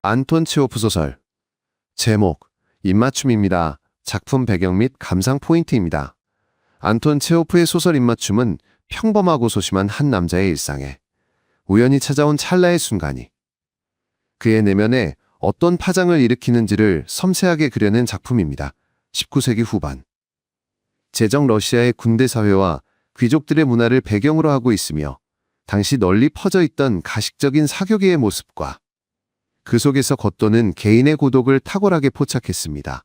안톤 체호프 소설. 제목, 입맞춤입니다. 작품 배경 및 감상 포인트입니다. 안톤 체호프의 소설 입맞춤은 평범하고 소심한 한 남자의 일상에 우연히 찾아온 찰나의 순간이 그의 내면에 어떤 파장을 일으키는지를 섬세하게 그려낸 작품입니다. 19세기 후반. 제정 러시아의 군대 사회와 귀족들의 문화를 배경으로 하고 있으며 당시 널리 퍼져 있던 가식적인 사교계의 모습과 그 속에서 겉도는 개인의 고독을 탁월하게 포착했습니다.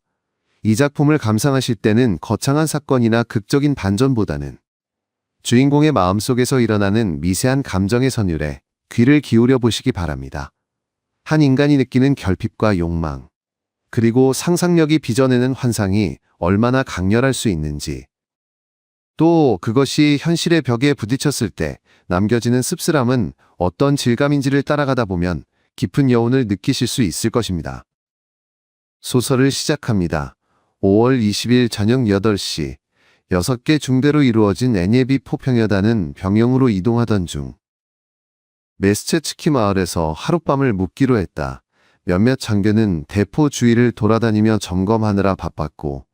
이 작품을 감상하실 때는 거창한 사건이나 극적인 반전보다는 주인공의 마음속에서 일어나는 미세한 감정의 선율에 귀를 기울여 보시기 바랍니다. 한 인간이 느끼는 결핍과 욕망, 그리고 상상력이 빚어내는 환상이 얼마나 강렬할 수 있는지, 또 그것이 현실의 벽에 부딪혔을 때 남겨지는 씁쓸함은 어떤 질감인지를 따라가다 보면 깊은 여운을 느끼실 수 있을 것입니다. 소설을 시작합니다. 5월 20일 저녁 8시, 6개 중대로 이루어진 애니에비 포평여단은 병영으로 이동하던 중 메스체츠키 마을에서 하룻밤을 묵기로 했다. 몇몇 장교는 대포 주위를 돌아다니며 점검하느라 바빴고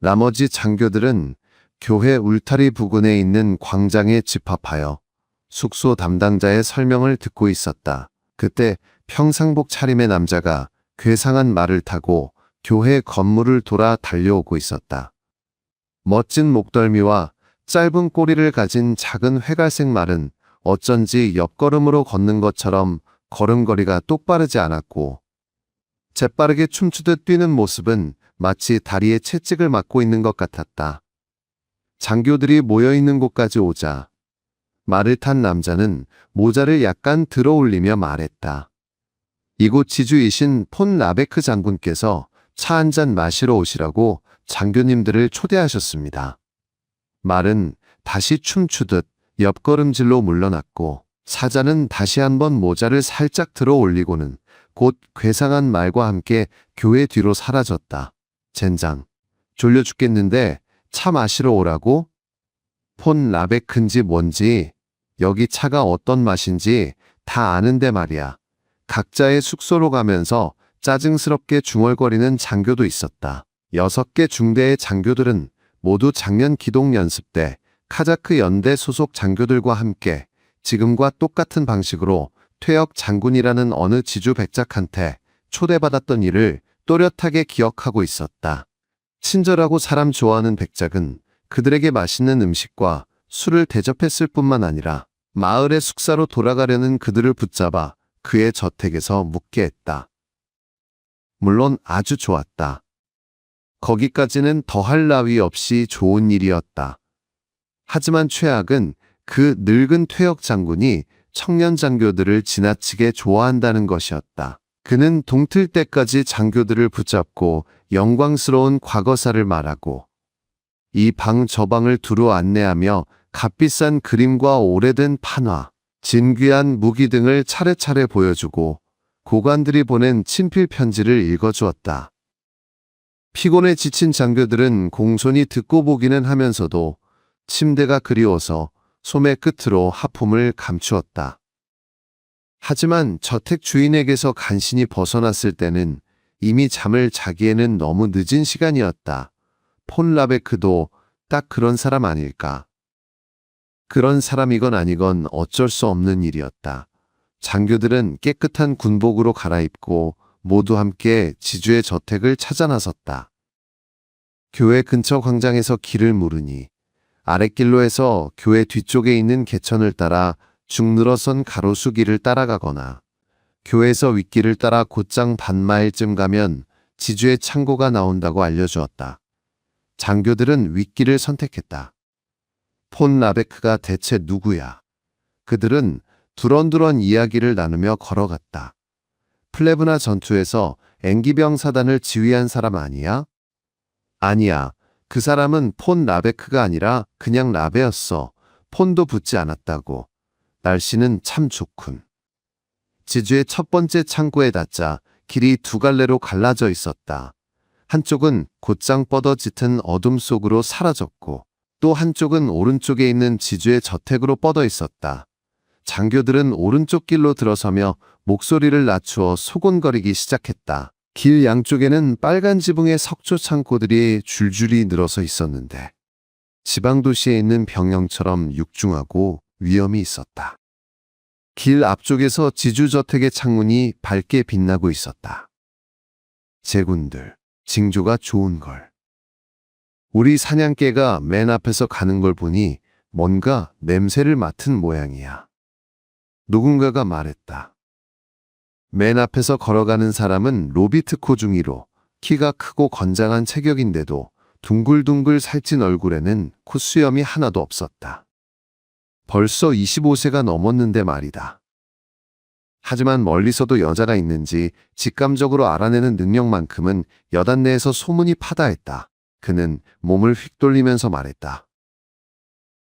나머지 장교들은 교회 울타리 부근에 있는 광장에 집합하여 숙소 담당자의 설명을 듣고 있었다. 그때 평상복 차림의 남자가 괴상한 말을 타고 교회 건물을 돌아 달려오고 있었다. 멋진 목덜미와 짧은 꼬리를 가진 작은 회갈색 말은 어쩐지 옆걸음으로 걷는 것처럼 걸음걸이가 똑바르지 않았고 재빠르게 춤추듯 뛰는 모습은 마치 다리에 채찍을 맞고 있는 것 같았다. 장교들이 모여있는 곳까지 오자 말을 탄 남자는 모자를 약간 들어 올리며 말했다. 이곳 지주이신 폰 라베크 장군께서 차 한 잔 마시러 오시라고 장교님들을 초대하셨습니다. 말은 다시 춤추듯 옆걸음질로 물러났고 사자는 다시 한번 모자를 살짝 들어 올리고는 곧 괴상한 말과 함께 교회 뒤로 사라졌다. 젠장, 졸려 죽겠는데 차 마시러 오라고? 폰 라베크인지 뭔지 여기 차가 어떤 맛인지 다 아는데 말이야. 각자의 숙소로 가면서 짜증스럽게 중얼거리는 장교도 있었다. 6개 중대의 장교들은 모두 작년 기동 연습 때 카자크 연대 소속 장교들과 함께 지금과 똑같은 방식으로 퇴역 장군이라는 어느 지주 백작한테 초대받았던 일을 또렷하게 기억하고 있었다. 친절하고 사람 좋아하는 백작은 그들에게 맛있는 음식과 술을 대접했을 뿐만 아니라 마을의 숙사로 돌아가려는 그들을 붙잡아 그의 저택에서 묵게 했다. 물론 아주 좋았다. 거기까지는 더할 나위 없이 좋은 일이었다. 하지만 최악은 그 늙은 퇴역 장군이 청년 장교들을 지나치게 좋아한다는 것이었다. 그는 동틀 때까지 장교들을 붙잡고 영광스러운 과거사를 말하고 이 방 저 방을 두루 안내하며 값비싼 그림과 오래된 판화, 진귀한 무기 등을 차례차례 보여주고 고관들이 보낸 친필 편지를 읽어주었다. 피곤에 지친 장교들은 공손히 듣고 보기는 하면서도 침대가 그리워서 소매 끝으로 하품을 감추었다. 하지만 저택 주인에게서 간신히 벗어났을 때는 이미 잠을 자기에는 너무 늦은 시간이었다. 폰 라베크도 딱 그런 사람 아닐까. 그런 사람이건 아니건 어쩔 수 없는 일이었다. 장교들은 깨끗한 군복으로 갈아입고 모두 함께 지주의 저택을 찾아 나섰다. 교회 근처 광장에서 길을 물으니 아랫길로 해서 교회 뒤쪽에 있는 개천을 따라 쭉 늘어선 가로수길을 따라가거나 교회에서 윗길을 따라 곧장 반마일쯤 가면 지주의 창고가 나온다고 알려주었다. 장교들은 윗길을 선택했다. 폰 라베크가 대체 누구야? 그들은 두런두런 이야기를 나누며 걸어갔다. 플레브나 전투에서 앵기병 사단을 지휘한 사람 아니야? 아니야. 그 사람은 폰 라베크가 아니라 그냥 라베였어. 폰도 붙지 않았다고. 날씨는 참 좋군. 지주의 첫 번째 창고에 닿자 길이 두 갈래로 갈라져 있었다. 한쪽은 곧장 뻗어 짙은 어둠 속으로 사라졌고 또 한쪽은 오른쪽에 있는 지주의 저택으로 뻗어 있었다. 장교들은 오른쪽 길로 들어서며 목소리를 낮추어 소곤거리기 시작했다. 길 양쪽에는 빨간 지붕의 석조 창고들이 줄줄이 늘어서 있었는데 지방도시에 있는 병영처럼 육중하고 위험이 있었다. 길 앞쪽에서 지주저택의 창문이 밝게 빛나고 있었다. 제군들, 징조가 좋은 걸. 우리 사냥개가 맨 앞에서 가는 걸 보니 뭔가 냄새를 맡은 모양이야. 누군가가 말했다. 맨 앞에서 걸어가는 사람은 로비트코 중이로 키가 크고 건장한 체격인데도 둥글둥글 살찐 얼굴에는 콧수염이 하나도 없었다. 벌써 25세가 넘었는데 말이다. 하지만 멀리서도 여자가 있는지 직감적으로 알아내는 능력만큼은 여단 내에서 소문이 파다했다. 그는 몸을 휙 돌리면서 말했다.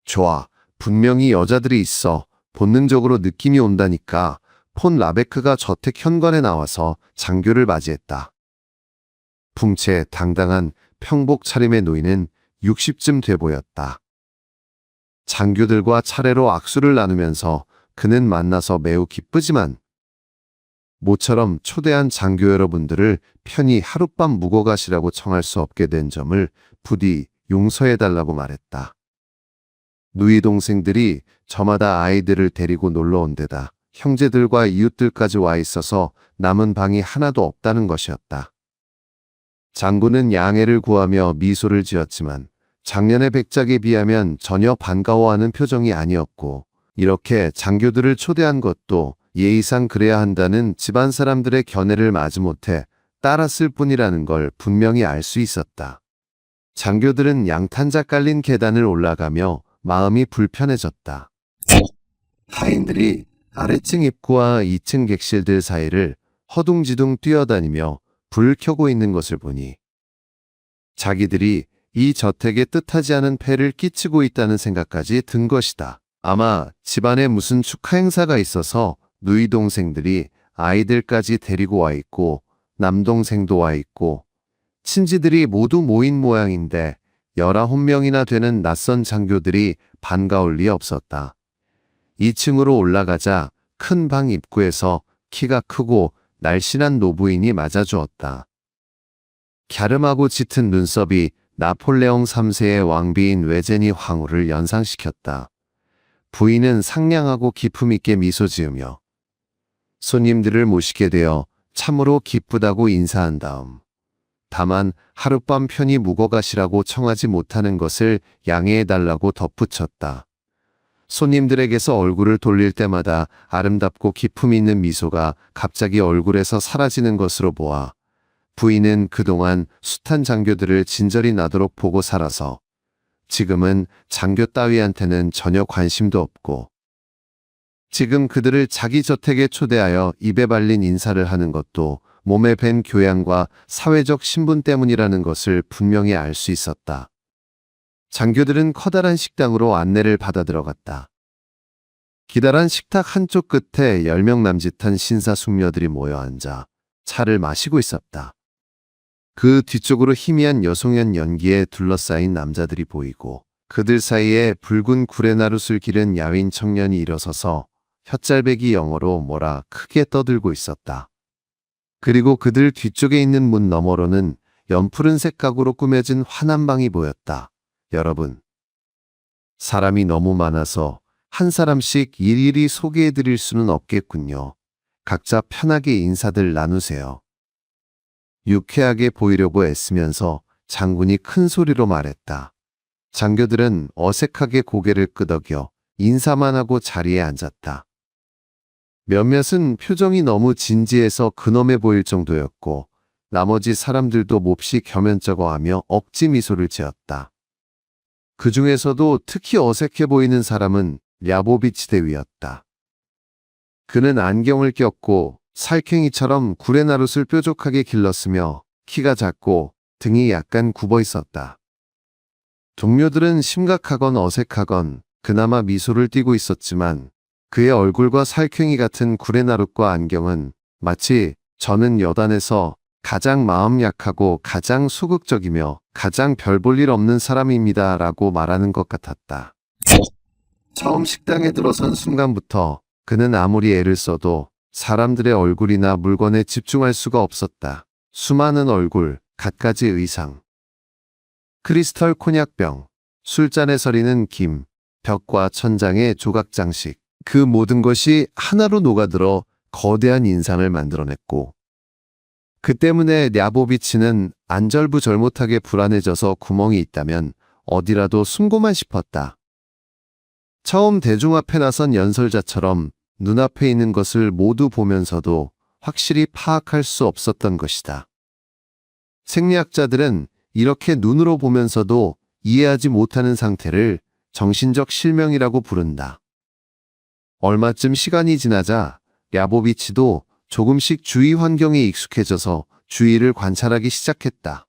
좋아, 분명히 여자들이 있어. 본능적으로 느낌이 온다니까. 폰 라베크가 저택 현관에 나와서 장교를 맞이했다. 풍채 당당한 평복 차림의 노인은 60쯤 돼 보였다. 장교들과 차례로 악수를 나누면서 그는 만나서 매우 기쁘지만 모처럼 초대한 장교 여러분들을 편히 하룻밤 묵어 가시라고 청할 수 없게 된 점을 부디 용서해달라고 말했다. 누이 동생들이 저마다 아이들을 데리고 놀러 온 데다 형제들과 이웃들까지 와 있어서 남은 방이 하나도 없다는 것이었다. 장군은 양해를 구하며 미소를 지었지만 작년의 백작에 비하면 전혀 반가워하는 표정이 아니었고 이렇게 장교들을 초대한 것도 예의상 그래야 한다는 집안 사람들의 견해를 마지못해 따랐을 뿐이라는 걸 분명히 알 수 있었다. 장교들은 양탄자 깔린 계단을 올라가며 마음이 불편해졌다. 하인들이 아래층 입구와 2층 객실들 사이를 허둥지둥 뛰어다니며 불을 켜고 있는 것을 보니 자기들이 이 저택에 뜻하지 않은 폐를 끼치고 있다는 생각까지 든 것이다. 아마 집안에 무슨 축하 행사가 있어서 누이 동생들이 아이들까지 데리고 와 있고 남동생도 와 있고 친지들이 모두 모인 모양인데 19명이나 되는 낯선 장교들이 반가울 리 없었다. 2층으로 올라가자 큰 방 입구에서 키가 크고 날씬한 노부인이 맞아주었다. 갸름하고 짙은 눈썹이 나폴레옹 3세의 왕비인 외제니 황후를 연상시켰다. 부인은 상냥하고 기품 있게 미소 지으며 손님들을 모시게 되어 참으로 기쁘다고 인사한 다음 다만 하룻밤 편히 묵어 가시라고 청하지 못하는 것을 양해해달라고 덧붙였다. 손님들에게서 얼굴을 돌릴 때마다 아름답고 기품 있는 미소가 갑자기 얼굴에서 사라지는 것으로 보아 부인은 그동안 숱한 장교들을 진절이 나도록 보고 살아서 지금은 장교 따위한테는 전혀 관심도 없고 지금 그들을 자기 저택에 초대하여 입에 발린 인사를 하는 것도 몸에 밴 교양과 사회적 신분 때문이라는 것을 분명히 알 수 있었다. 장교들은 커다란 식당으로 안내를 받아 들어갔다. 기다란 식탁 한쪽 끝에 10명 남짓한 신사숙녀들이 모여 앉아 차를 마시고 있었다. 그 뒤쪽으로 희미한 여성연 연기에 둘러싸인 남자들이 보이고 그들 사이에 붉은 구레나룻을 기른 야윈 청년이 일어서서 혓잘배기 영어로 뭐라 크게 떠들고 있었다. 그리고 그들 뒤쪽에 있는 문 너머로는 연푸른색 가구로 꾸며진 환한 방이 보였다. 여러분, 사람이 너무 많아서 한 사람씩 일일이 소개해드릴 수는 없겠군요. 각자 편하게 인사들 나누세요. 유쾌하게 보이려고 애쓰면서 장군이 큰 소리로 말했다. 장교들은 어색하게 고개를 끄덕여 인사만 하고 자리에 앉았다. 몇몇은 표정이 너무 진지해서 근엄해 보일 정도였고 나머지 사람들도 몹시 겸연쩍어하며 억지 미소를 지었다. 그 중에서도 특히 어색해 보이는 사람은 랴보비치 대위였다. 그는 안경을 꼈고 살쾡이처럼 구레나룻을 뾰족하게 길렀으며 키가 작고 등이 약간 굽어 있었다. 동료들은 심각하건 어색하건 그나마 미소를 띠고 있었지만 그의 얼굴과 살쾡이 같은 구레나룻과 안경은 마치 저는 여단에서 가장 마음 약하고 가장 소극적이며 가장 별 볼 일 없는 사람입니다 라고 말하는 것 같았다. 처음 식당에 들어선 순간부터 그는 아무리 애를 써도 사람들의 얼굴이나 물건에 집중할 수가 없었다. 수많은 얼굴, 갖가지 의상. 크리스털 콘약병, 술잔에 서리는 김, 벽과 천장의 조각 장식. 그 모든 것이 하나로 녹아들어 거대한 인상을 만들어냈고, 그 때문에 랴보비치는 안절부절못하게 불안해져서 구멍이 있다면 어디라도 숨고만 싶었다. 처음 대중 앞에 나선 연설자처럼 눈앞에 있는 것을 모두 보면서도 확실히 파악할 수 없었던 것이다. 생리학자들은 이렇게 눈으로 보면서도 이해하지 못하는 상태를 정신적 실명이라고 부른다. 얼마쯤 시간이 지나자 랴보비치도 조금씩 주위 환경에 익숙해져서 주위를 관찰하기 시작했다.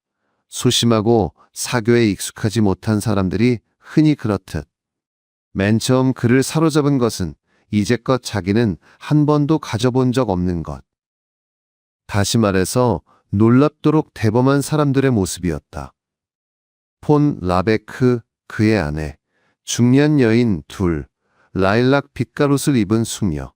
소심하고 사교에 익숙하지 못한 사람들이 흔히 그렇듯. 맨 처음 그를 사로잡은 것은 이제껏 자기는 한 번도 가져본 적 없는 것. 다시 말해서 놀랍도록 대범한 사람들의 모습이었다. 폰 라베크, 그의 아내, 중년 여인 둘, 라일락 빛가롯을 입은 숙녀.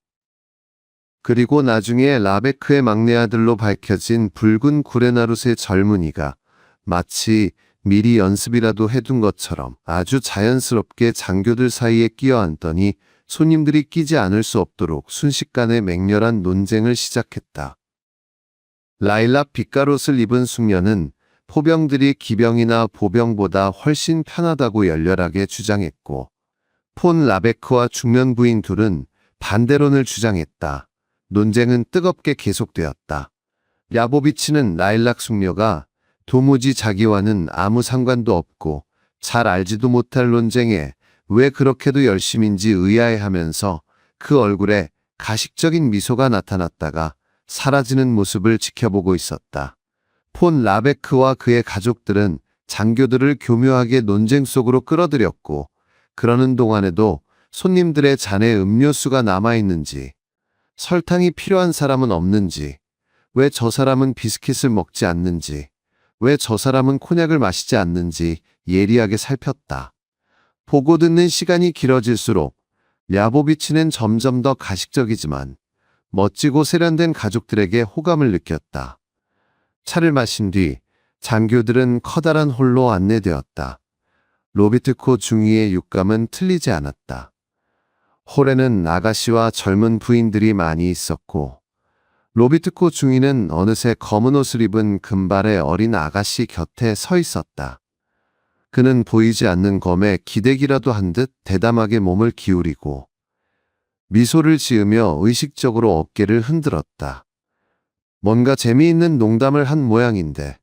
그리고 나중에 라베크의 막내 아들로 밝혀진 붉은 구레나룻의 젊은이가 마치 미리 연습이라도 해둔 것처럼 아주 자연스럽게 장교들 사이에 끼어앉더니 손님들이 끼지 않을 수 없도록 순식간에 맹렬한 논쟁을 시작했다. 라일락 빛가롯을 입은 숙녀는 포병들이 기병이나 보병보다 훨씬 편하다고 열렬하게 주장했고, 폰 라베크와 중년 부인 둘은 반대론을 주장했다. 논쟁은 뜨겁게 계속되었다. 랴보비치는 라일락 숙녀가 도무지 자기와는 아무 상관도 없고 잘 알지도 못할 논쟁에 왜 그렇게도 열심인지 의아해하면서 그 얼굴에 가식적인 미소가 나타났다가 사라지는 모습을 지켜보고 있었다. 폰 라베크와 그의 가족들은 장교들을 교묘하게 논쟁 속으로 끌어들였고, 그러는 동안에도 손님들의 잔에 음료수가 남아있는지, 설탕이 필요한 사람은 없는지, 왜 저 사람은 비스킷을 먹지 않는지, 왜 저 사람은 코냑을 마시지 않는지 예리하게 살폈다. 보고 듣는 시간이 길어질수록 랴보비치는 점점 더 가식적이지만 멋지고 세련된 가족들에게 호감을 느꼈다. 차를 마신 뒤 장교들은 커다란 홀로 안내되었다. 로비트코 중위의 육감은 틀리지 않았다. 홀에는 아가씨와 젊은 부인들이 많이 있었고, 로비트코 중위는 어느새 검은 옷을 입은 금발의 어린 아가씨 곁에 서 있었다. 그는 보이지 않는 검에 기대기라도 한 듯 대담하게 몸을 기울이고 미소를 지으며 의식적으로 어깨를 흔들었다. 뭔가 재미있는 농담을 한 모양인데,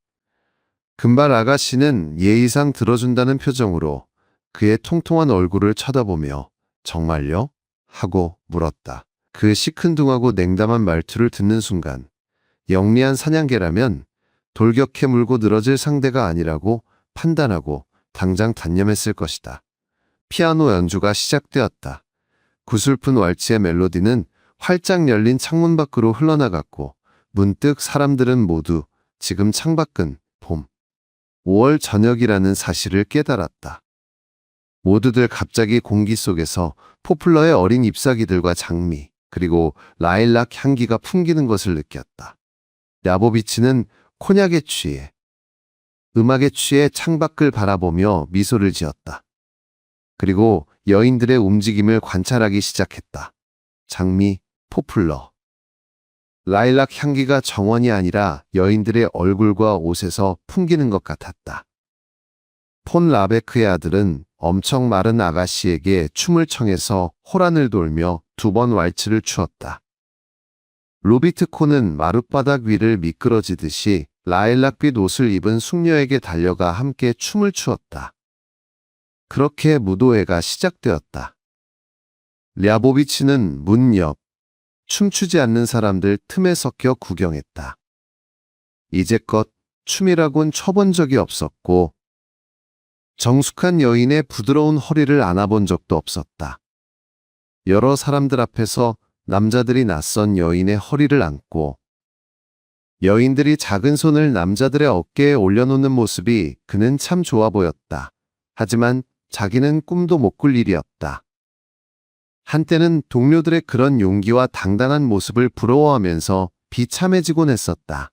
금발 아가씨는 예의상 들어준다는 표정으로 그의 통통한 얼굴을 쳐다보며 정말요? 하고 물었다. 그 시큰둥하고 냉담한 말투를 듣는 순간 영리한 사냥개라면 돌격해 물고 늘어질 상대가 아니라고 판단하고 당장 단념했을 것이다. 피아노 연주가 시작되었다. 구슬픈 왈츠의 멜로디는 활짝 열린 창문 밖으로 흘러나갔고, 문득 사람들은 모두 지금 창밖은 봄, 5월 저녁이라는 사실을 깨달았다. 모두들 갑자기 공기 속에서 포플러의 어린 잎사귀들과 장미, 그리고 라일락 향기가 풍기는 것을 느꼈다. 랴보비치는 코냑에 취해, 음악에 취해 창밖을 바라보며 미소를 지었다. 그리고 여인들의 움직임을 관찰하기 시작했다. 장미, 포플러, 라일락 향기가 정원이 아니라 여인들의 얼굴과 옷에서 풍기는 것 같았다. 폰 라베크의 아들은 엄청 마른 아가씨에게 춤을 청해서 호란을 돌며 2번 왈츠를 추었다. 로비트코는 마룻바닥 위를 미끄러지듯이 라일락빛 옷을 입은 숙녀에게 달려가 함께 춤을 추었다. 그렇게 무도회가 시작되었다. 랴보비치는 문 옆, 춤추지 않는 사람들 틈에 섞여 구경했다. 이제껏 춤이라곤 춰본 적이 없었고, 정숙한 여인의 부드러운 허리를 안아본 적도 없었다. 여러 사람들 앞에서 남자들이 낯선 여인의 허리를 안고, 여인들이 작은 손을 남자들의 어깨에 올려놓는 모습이 그는 참 좋아 보였다. 하지만 자기는 꿈도 못 꿀 일이었다. 한때는 동료들의 그런 용기와 당당한 모습을 부러워하면서 비참해지곤 했었다.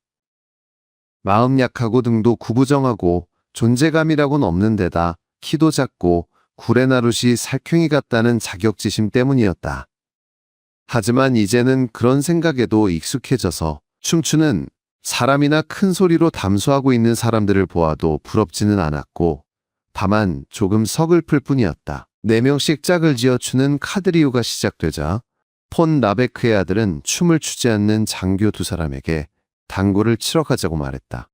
마음 약하고 등도 구부정하고 존재감이라고는 없는 데다 키도 작고 구레나룻이 살쾡이 같다는 자격지심 때문이었다. 하지만 이제는 그런 생각에도 익숙해져서 춤추는 사람이나 큰 소리로 담소하고 있는 사람들을 보아도 부럽지는 않았고 다만 조금 서글플 뿐이었다. 4명씩 짝을 지어 추는 카드리오가 시작되자 폰 라베크의 아들은 춤을 추지 않는 장교 2사람에게 당구를 치러 가자고 말했다.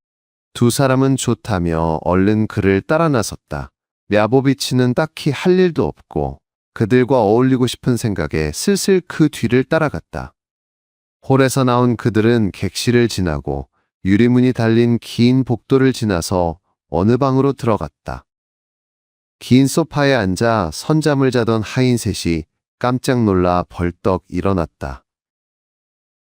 2사람은 좋다며 얼른 그를 따라 나섰다. 랴보비치는 딱히 할 일도 없고 그들과 어울리고 싶은 생각에 슬슬 그 뒤를 따라갔다. 홀에서 나온 그들은 객실을 지나고 유리문이 달린 긴 복도를 지나서 어느 방으로 들어갔다. 긴 소파에 앉아 선잠을 자던 하인 셋이 깜짝 놀라 벌떡 일어났다.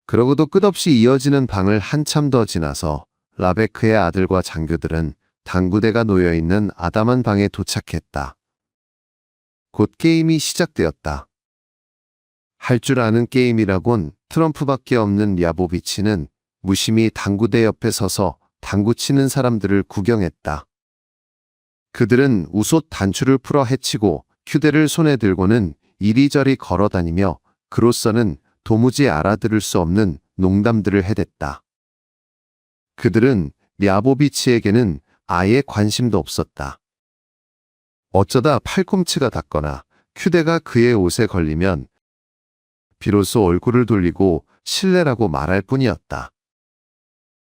그러고도 끝없이 이어지는 방을 한참 더 지나서 라베크의 아들과 장교들은 당구대가 놓여있는 아담한 방에 도착했다. 곧 게임이 시작되었다. 할 줄 아는 게임이라곤 트럼프밖에 없는 랴보비치는 무심히 당구대 옆에 서서 당구 치는 사람들을 구경했다. 그들은 우솥 단추를 풀어 헤치고 휴대를 손에 들고는 이리저리 걸어다니며 그로서는 도무지 알아들을 수 없는 농담들을 해댔다. 그들은 랴보비치에게는 아예 관심도 없었다. 어쩌다 팔꿈치가 닿거나 휴대가 그의 옷에 걸리면 비로소 얼굴을 돌리고 실례라고 말할 뿐이었다.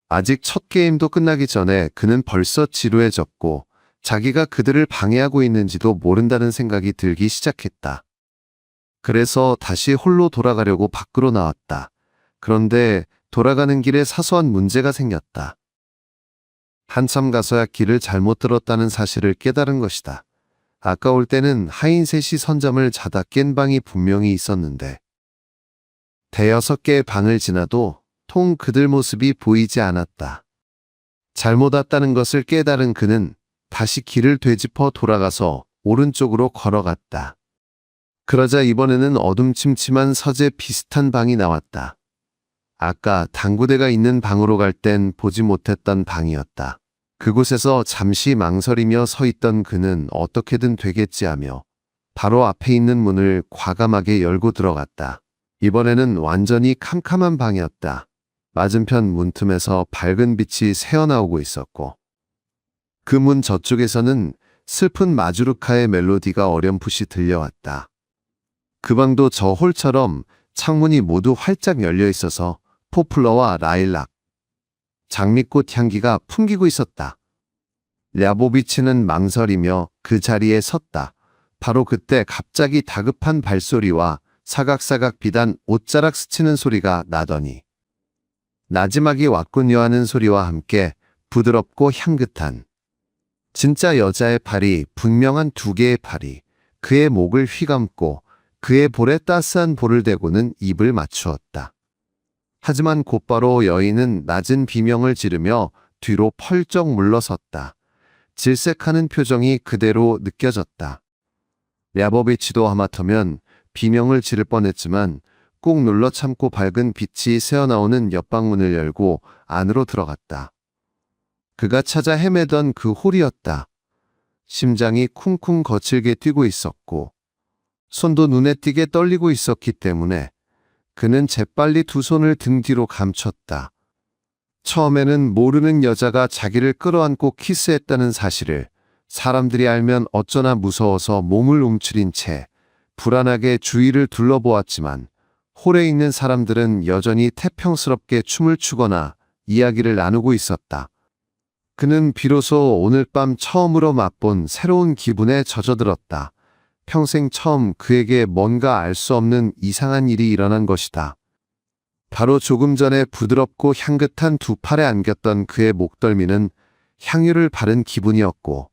아직 첫 게임도 끝나기 전에 그는 벌써 지루해졌고 자기가 그들을 방해하고 있는지도 모른다는 생각이 들기 시작했다. 그래서 다시 홀로 돌아가려고 밖으로 나왔다. 그런데 돌아가는 길에 사소한 문제가 생겼다. 한참 가서야 길을 잘못 들었다는 사실을 깨달은 것이다. 아까 올 때는 하인 셋이 선잠을 자다 깬 방이 분명히 있었는데 5개의 방을 지나도 통 그들 모습이 보이지 않았다. 잘못 왔다는 것을 깨달은 그는 다시 길을 되짚어 돌아가서 오른쪽으로 걸어갔다. 그러자 이번에는 어둠침침한 서재 비슷한 방이 나왔다. 아까 당구대가 있는 방으로 갈 땐 보지 못했던 방이었다. 그곳에서 잠시 망설이며 서 있던 그는 어떻게든 되겠지 하며 바로 앞에 있는 문을 과감하게 열고 들어갔다. 이번에는 완전히 캄캄한 방이었다. 맞은편 문틈에서 밝은 빛이 새어나오고 있었고 그 문 저쪽에서는 슬픈 마주르카의 멜로디가 어렴풋이 들려왔다. 그 방도 저 홀처럼 창문이 모두 활짝 열려 있어서 포플러와 라일락, 장미꽃 향기가 풍기고 있었다. 랴보비치는 망설이며 그 자리에 섰다. 바로 그때 갑자기 다급한 발소리와 사각사각 비단 옷자락 스치는 소리가 나더니 나지막이 왔군요 하는 소리와 함께 부드럽고 향긋한 진짜 여자의 팔이 분명한 2개의 팔이 그의 목을 휘감고 그의 볼에 따스한 볼을 대고는 입을 맞추었다. 하지만 곧바로 여인은 낮은 비명을 지르며 뒤로 펄쩍 물러섰다. 질색하는 표정이 그대로 느껴졌다. 랴보비치도 하마터면 비명을 지를 뻔했지만 꾹 눌러 참고 밝은 빛이 새어나오는 옆방문을 열고 안으로 들어갔다. 그가 찾아 헤매던 그 홀이었다. 심장이 쿵쿵 거칠게 뛰고 있었고 손도 눈에 띄게 떨리고 있었기 때문에 그는 재빨리 2 손을 등 뒤로 감췄다. 처음에는 모르는 여자가 자기를 끌어안고 키스했다는 사실을 사람들이 알면 어쩌나 무서워서 몸을 움츠린 채 불안하게 주위를 둘러보았지만 홀에 있는 사람들은 여전히 태평스럽게 춤을 추거나 이야기를 나누고 있었다. 그는 비로소 오늘 밤 처음으로 맛본 새로운 기분에 젖어들었다. 평생 처음 그에게 뭔가 알 수 없는 이상한 일이 일어난 것이다. 바로 조금 전에 부드럽고 향긋한 2 팔에 안겼던 그의 목덜미는 향유를 바른 기분이었고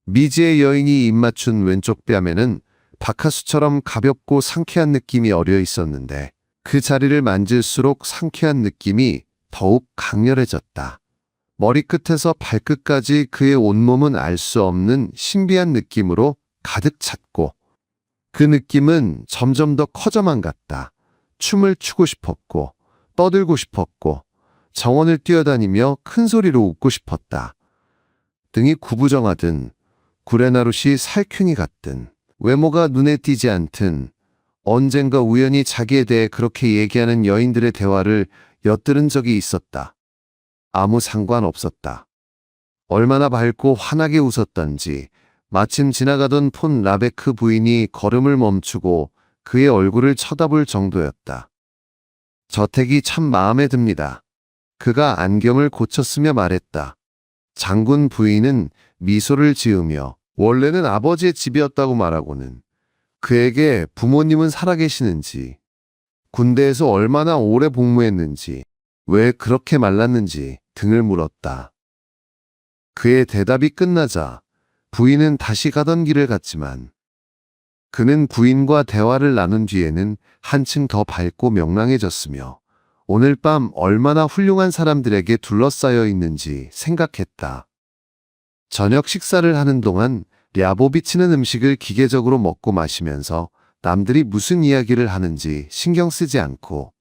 미지의 여인이 입맞춘 왼쪽 뺨에는 박하수처럼 가볍고 상쾌한 느낌이 어려 있었는데 그 자리를 만질수록 상쾌한 느낌이 더욱 강렬해졌다. 머리끝에서 발끝까지 그의 온몸은 알 수 없는 신비한 느낌으로 가득 찼고 그 느낌은 점점 더 커져만 갔다. 춤을 추고 싶었고, 떠들고 싶었고, 정원을 뛰어다니며 큰 소리로 웃고 싶었다. 등이 구부정하든, 구레나룻이 살쾡이 같든, 외모가 눈에 띄지 않든, 언젠가 우연히 자기에 대해 그렇게 얘기하는 여인들의 대화를 엿들은 적이 있었다. 아무 상관없었다. 얼마나 밝고 환하게 웃었던지 마침 지나가던 폰 라베크 부인이 걸음을 멈추고 그의 얼굴을 쳐다볼 정도였다. 저택이 참 마음에 듭니다. 그가 안경을 고쳤으며 말했다. 장군 부인은 미소를 지으며 원래는 아버지의 집이었다고 말하고는 그에게 부모님은 살아계시는지, 군대에서 얼마나 오래 복무했는지, 왜 그렇게 말랐는지 등을 물었다. 그의 대답이 끝나자 부인은 다시 가던 길을 갔지만 그는 부인과 대화를 나눈 뒤에는 한층 더 밝고 명랑해졌으며 오늘 밤 얼마나 훌륭한 사람들에게 둘러싸여 있는지 생각했다. 저녁 식사를 하는 동안 랴보비치는 음식을 기계적으로 먹고 마시면서 남들이 무슨 이야기를 하는지 신경 쓰지 않고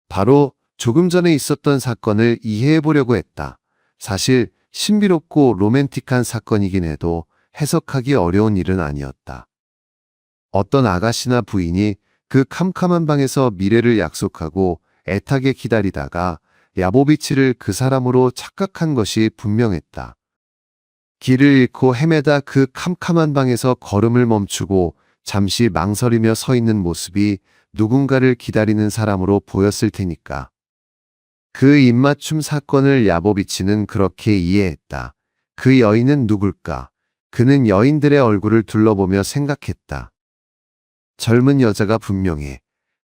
바로 조금 전에 있었던 사건을 이해해 보려고 했다. 사실 신비롭고 로맨틱한 사건이긴 해도 해석하기 어려운 일은 아니었다. 어떤 아가씨나 부인이 그 캄캄한 방에서 미래를 약속하고 애타게 기다리다가 야보비치를 그 사람으로 착각한 것이 분명했다. 길을 잃고 헤매다 그 캄캄한 방에서 걸음을 멈추고 잠시 망설이며 서 있는 모습이 누군가를 기다리는 사람으로 보였을 테니까. 그 입맞춤 사건을 야보비치는 그렇게 이해했다. 그 여인은 누굴까? 그는 여인들의 얼굴을 둘러보며 생각했다. 젊은 여자가 분명해.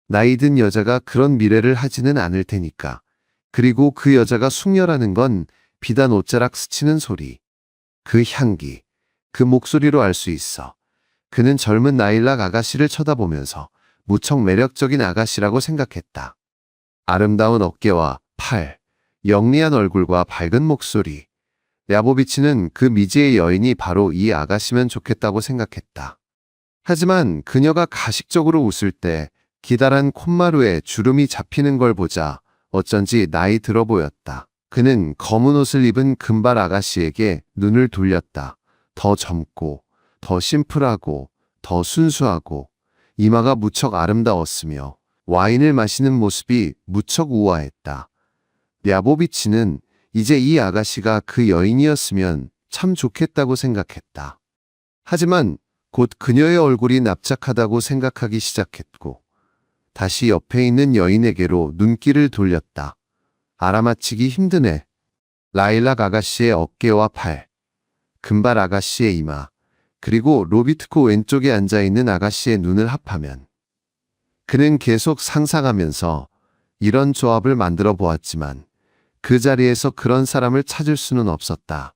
나이 든 여자가 그런 미래를 하지는 않을 테니까. 그리고 그 여자가 숙녀라는 건 비단 옷자락 스치는 소리. 그 향기, 그 목소리로 알 수 있어. 그는 젊은 나일락 아가씨를 쳐다보면서 무척 매력적인 아가씨라고 생각했다. 아름다운 어깨와 팔, 영리한 얼굴과 밝은 목소리. 야보비치는 그 미지의 여인이 바로 이 아가씨면 좋겠다고 생각했다. 하지만 그녀가 가식적으로 웃을 때 기다란 콧마루에 주름이 잡히는 걸 보자 어쩐지 나이 들어 보였다. 그는 검은 옷을 입은 금발 아가씨에게 눈을 돌렸다. 더 젊고, 더 심플하고, 더 순수하고, 이마가 무척 아름다웠으며 와인을 마시는 모습이 무척 우아했다. 야보비치는 이제 이 아가씨가 그 여인이었으면 참 좋겠다고 생각했다. 하지만 곧 그녀의 얼굴이 납작하다고 생각하기 시작했고 다시 옆에 있는 여인에게로 눈길을 돌렸다. 알아맞히기 힘드네. 라일락 아가씨의 어깨와 팔, 금발 아가씨의 이마, 그리고 로비트코 왼쪽에 앉아있는 아가씨의 눈을 합하면 그는 계속 상상하면서 이런 조합을 만들어 보았지만 그 자리에서 그런 사람을 찾을 수는 없었다.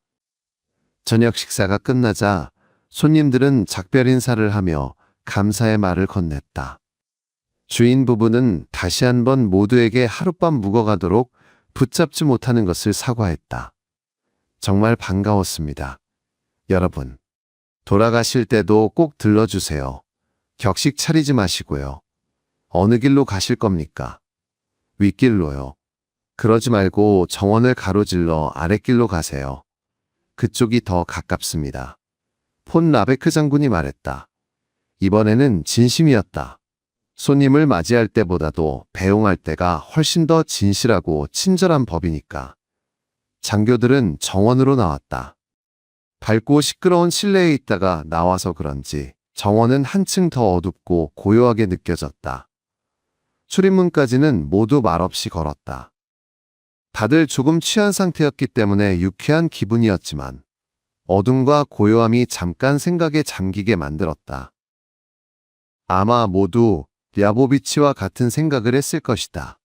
저녁 식사가 끝나자 손님들은 작별 인사를 하며 감사의 말을 건넸다. 주인 부부는 다시 한번 모두에게 하룻밤 묵어가도록 붙잡지 못하는 것을 사과했다. 정말 반가웠습니다. 여러분, 돌아가실 때도 꼭 들러주세요. 격식 차리지 마시고요. 어느 길로 가실 겁니까? 윗길로요. 그러지 말고 정원을 가로질러 아랫길로 가세요. 그쪽이 더 가깝습니다. 폰 라베크 장군이 말했다. 이번에는 진심이었다. 손님을 맞이할 때보다도 배웅할 때가 훨씬 더 진실하고 친절한 법이니까. 장교들은 정원으로 나왔다. 밝고 시끄러운 실내에 있다가 나와서 그런지 정원은 한층 더 어둡고 고요하게 느껴졌다. 출입문까지는 모두 말없이 걸었다. 다들 조금 취한 상태였기 때문에 유쾌한 기분이었지만 어둠과 고요함이 잠깐 생각에 잠기게 만들었다. 아마 모두 야보비치와 같은 생각을 했을 것이다.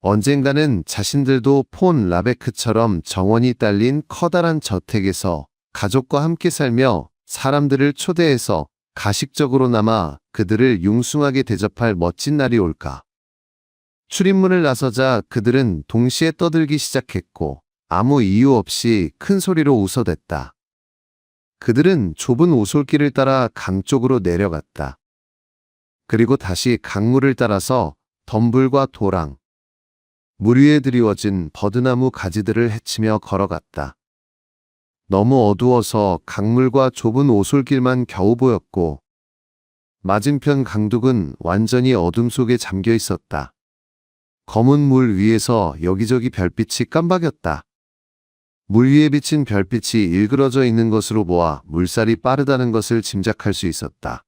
언젠가는 자신들도 폰 라베크처럼 정원이 딸린 커다란 저택에서 가족과 함께 살며 사람들을 초대해서 가식적으로나마 그들을 융숭하게 대접할 멋진 날이 올까. 출입문을 나서자 그들은 동시에 떠들기 시작했고 아무 이유 없이 큰 소리로 웃어댔다. 그들은 좁은 오솔길을 따라 강 쪽으로 내려갔다. 그리고 다시 강물을 따라서 덤불과 도랑, 물 위에 드리워진 버드나무 가지들을 헤치며 걸어갔다. 너무 어두워서 강물과 좁은 오솔길만 겨우 보였고 맞은편 강둑은 완전히 어둠 속에 잠겨 있었다. 검은 물 위에서 여기저기 별빛이 깜박였다. 물 위에 비친 별빛이 일그러져 있는 것으로 보아 물살이 빠르다는 것을 짐작할 수 있었다.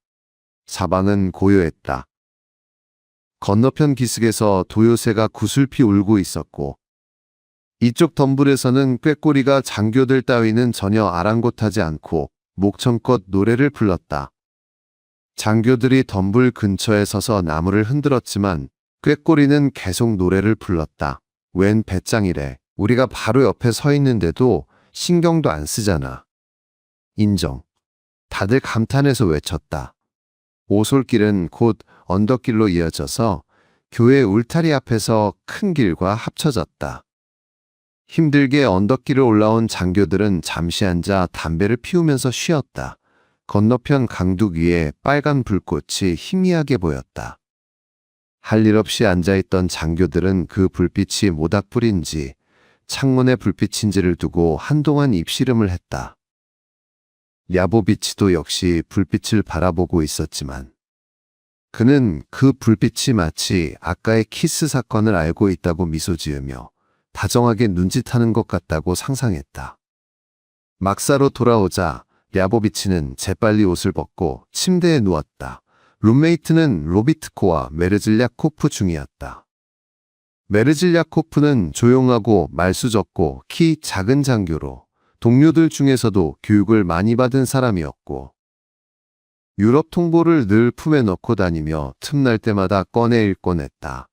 사방은 고요했다. 건너편 기슭에서 도요새가 구슬피 울고 있었고 이쪽 덤불에서는 꾀꼬리가 장교들 따위는 전혀 아랑곳하지 않고 목청껏 노래를 불렀다. 장교들이 덤불 근처에 서서 나무를 흔들었지만 꾀꼬리는 계속 노래를 불렀다. 웬 배짱이래. 우리가 바로 옆에 서 있는데도 신경도 안 쓰잖아. 인정. 다들 감탄해서 외쳤다. 오솔길은 곧 언덕길로 이어져서 교회 울타리 앞에서 큰 길과 합쳐졌다. 힘들게 언덕길을 올라온 장교들은 잠시 앉아 담배를 피우면서 쉬었다. 건너편 강둑 위에 빨간 불꽃이 희미하게 보였다. 할 일 없이 앉아있던 장교들은 그 불빛이 모닥불인지 창문에 불빛인지를 두고 한동안 입씨름을 했다. 랴보비치도 역시 불빛을 바라보고 있었지만 그는 그 불빛이 마치 아까의 키스 사건을 알고 있다고 미소 지으며 다정하게 눈짓하는 것 같다고 상상했다. 막사로 돌아오자 랴보비치는 재빨리 옷을 벗고 침대에 누웠다. 룸메이트는 로비트코와 메르즐랴코프 중이었다. 메르즐랴코프는 조용하고 말수 적고 키 작은 장교로 동료들 중에서도 교육을 많이 받은 사람이었고 유럽 통보를 늘 품에 넣고 다니며 틈날 때마다 꺼내 읽곤 했다.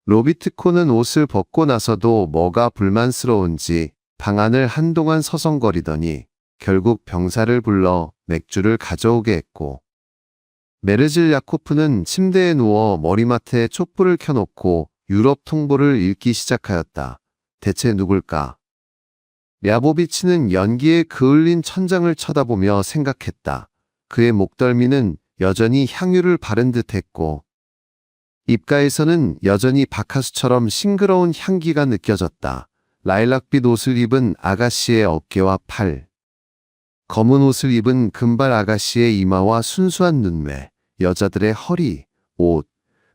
로비트코는 옷을 벗고 나서도 뭐가 불만스러운지 방 안을 한동안 서성거리더니 결국 병사를 불러 맥주를 가져오게 했고 메르즐야코프는 침대에 누워 머리맡에 촛불을 켜놓고 유럽 통보를 읽기 시작하였다. 대체 누굴까? 랴보비치는 연기에 그을린 천장을 쳐다보며 생각했다. 그의 목덜미는 여전히 향유를 바른 듯했고 입가에서는 여전히 박하수처럼 싱그러운 향기가 느껴졌다. 라일락빛 옷을 입은 아가씨의 어깨와 팔, 검은 옷을 입은 금발 아가씨의 이마와 순수한 눈매, 여자들의 허리, 옷,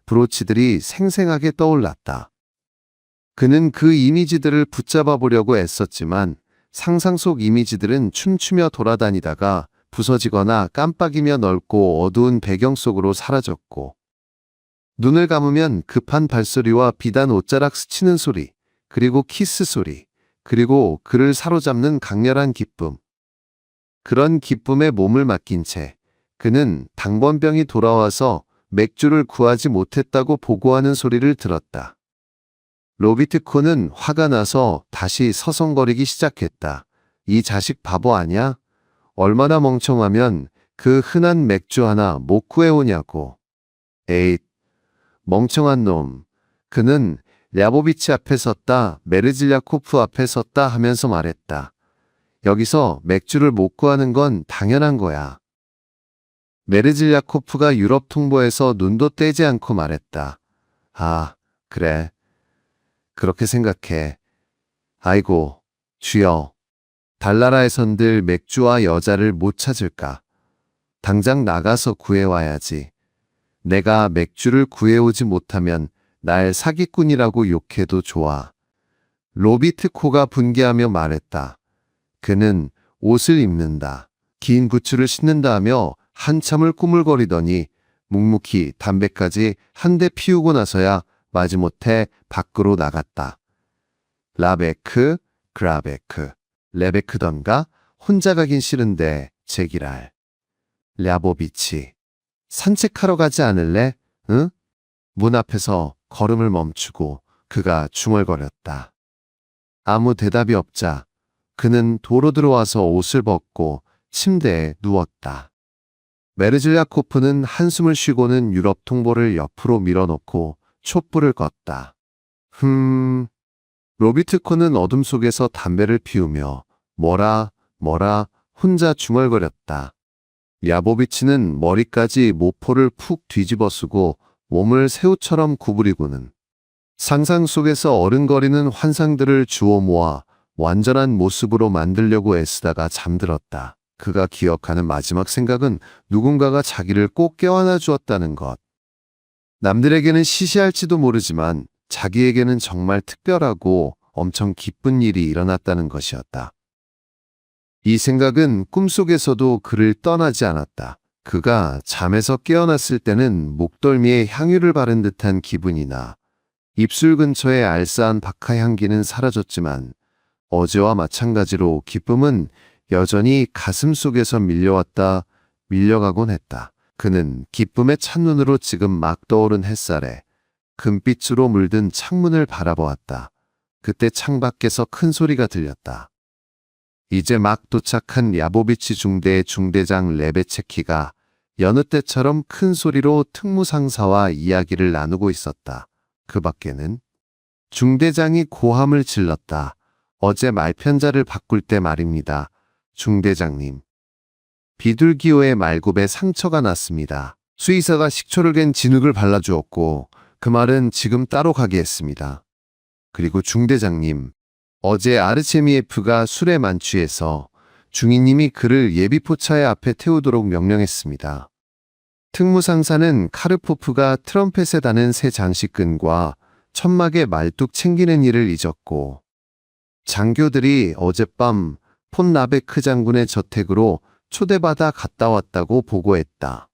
브로치들이 생생하게 떠올랐다. 그는 그 이미지들을 붙잡아 보려고 애썼지만 상상 속 이미지들은 춤추며 돌아다니다가 부서지거나 깜빡이며 넓고 어두운 배경 속으로 사라졌고 눈을 감으면 급한 발소리와 비단 옷자락 스치는 소리, 그리고 키스 소리, 그리고 그를 사로잡는 강렬한 기쁨. 그런 기쁨에 몸을 맡긴 채 그는 당번병이 돌아와서 맥주를 구하지 못했다고 보고하는 소리를 들었다. 로비트코는 화가 나서 다시 서성거리기 시작했다. 이 자식 바보 아냐? 얼마나 멍청하면 그 흔한 맥주 하나 못 구해오냐고. 에잇, 멍청한 놈. 그는 랴보비치 앞에 섰다, 메르즐야코프 앞에 섰다 하면서 말했다. 여기서 맥주를 못 구하는 건 당연한 거야. 메르즐야코프가 유럽 통보에서 눈도 떼지 않고 말했다. 아, 그래. 그렇게 생각해. 아이고, 주여. 달나라에선 늘 맥주와 여자를 못 찾을까. 당장 나가서 구해와야지. 내가 맥주를 구해오지 못하면 날 사기꾼이라고 욕해도 좋아. 로비트코가 분개하며 말했다. 그는 옷을 입는다. 긴 부츠를 신는다 하며 한참을 꾸물거리더니 묵묵히 담배까지 한 대 피우고 나서야 마지못해 밖으로 나갔다. 라베크, 그라베크, 레베크던가 혼자 가긴 싫은데 제기랄. 랴보비치. 산책하러 가지 않을래? 응? 문 앞에서 걸음을 멈추고 그가 중얼거렸다. 아무 대답이 없자 그는 도로 들어와서 옷을 벗고 침대에 누웠다. 메르즐야코프는 한숨을 쉬고는 유럽 통보를 옆으로 밀어놓고 촛불을 껐다. 로비트코는 어둠 속에서 담배를 피우며 뭐라 혼자 중얼거렸다. 야보비치는 머리까지 모포를 푹 뒤집어 쓰고 몸을 새우처럼 구부리고는 상상 속에서 어른거리는 환상들을 주워 모아 완전한 모습으로 만들려고 애쓰다가 잠들었다. 그가 기억하는 마지막 생각은 누군가가 자기를 꼭 깨워놔 주었다는 것. 남들에게는 시시할지도 모르지만 자기에게는 정말 특별하고 엄청 기쁜 일이 일어났다는 것이었다. 이 생각은 꿈속에서도 그를 떠나지 않았다. 그가 잠에서 깨어났을 때는 목덜미에 향유를 바른 듯한 기분이나 입술 근처의 알싸한 박하 향기는 사라졌지만 어제와 마찬가지로 기쁨은 여전히 가슴 속에서 밀려가곤 했다. 그는 기쁨의 찬눈으로 지금 막 떠오른 햇살에 금빛으로 물든 창문을 바라보았다. 그때 창밖에서 큰 소리가 들렸다. 이제 막 도착한 야보비치 중대의 중대장 레베체키가 여느 때처럼 큰 소리로 특무상사와 이야기를 나누고 있었다. 그 밖에는 중대장이 고함을 질렀다. 어제 말편자를 바꿀 때 말입니다. 중대장님. 비둘기호의 말굽에 상처가 났습니다. 수의사가 식초를 갠 진흙을 발라주었고 그 말은 지금 따로 가게 했습니다. 그리고 중대장님. 어제 아르체미에프가 술에 만취해서 중위님이 그를 예비포차의 앞에 태우도록 명령했습니다. 특무상사는 카르포프가 트럼펫에 다는 새 장식끈과 천막의 말뚝 챙기는 일을 잊었고 장교들이 어젯밤 폰라베크 장군의 저택으로 초대받아 갔다 왔다고 보고했다.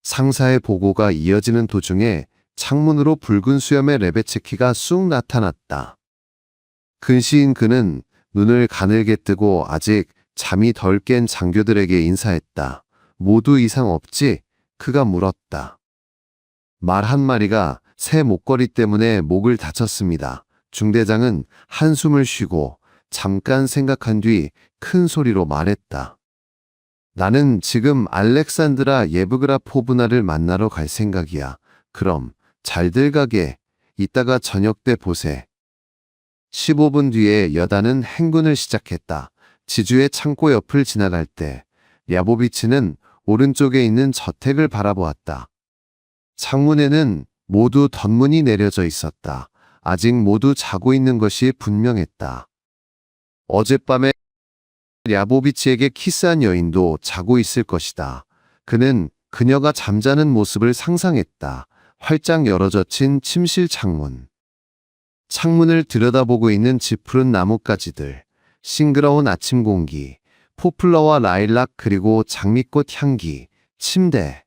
상사의 보고가 이어지는 도중에 창문으로 붉은 수염의 레베체키가 쑥 나타났다. 근시인 그는 눈을 가늘게 뜨고 아직 잠이 덜 깬 장교들에게 인사했다. 모두 이상 없지? 그가 물었다. 말 한마리가 새 목걸이 때문에 목을 다쳤습니다. 중대장은 한숨을 쉬고 잠깐 생각한 뒤 큰 소리로 말했다. 나는 지금 알렉산드라 예브그라포브나를 만나러 갈 생각이야. 그럼 잘들 가게. 이따가 저녁 때 보세. 15분 뒤에 여단은 행군을 시작했다. 지주의 창고 옆을 지나갈 때 야보비치는 오른쪽에 있는 저택을 바라보았다. 창문에는 모두 덧문이 내려져 있었다. 아직 모두 자고 있는 것이 분명했다. 어젯밤에 야보비치에게 키스한 여인도 자고 있을 것이다. 그는 그녀가 잠자는 모습을 상상했다. 활짝 열어젖힌 침실 창문. 창문을 들여다보고 있는 지푸른 나뭇가지들, 싱그러운 아침 공기, 포플러와 라일락 그리고 장미꽃 향기, 침대.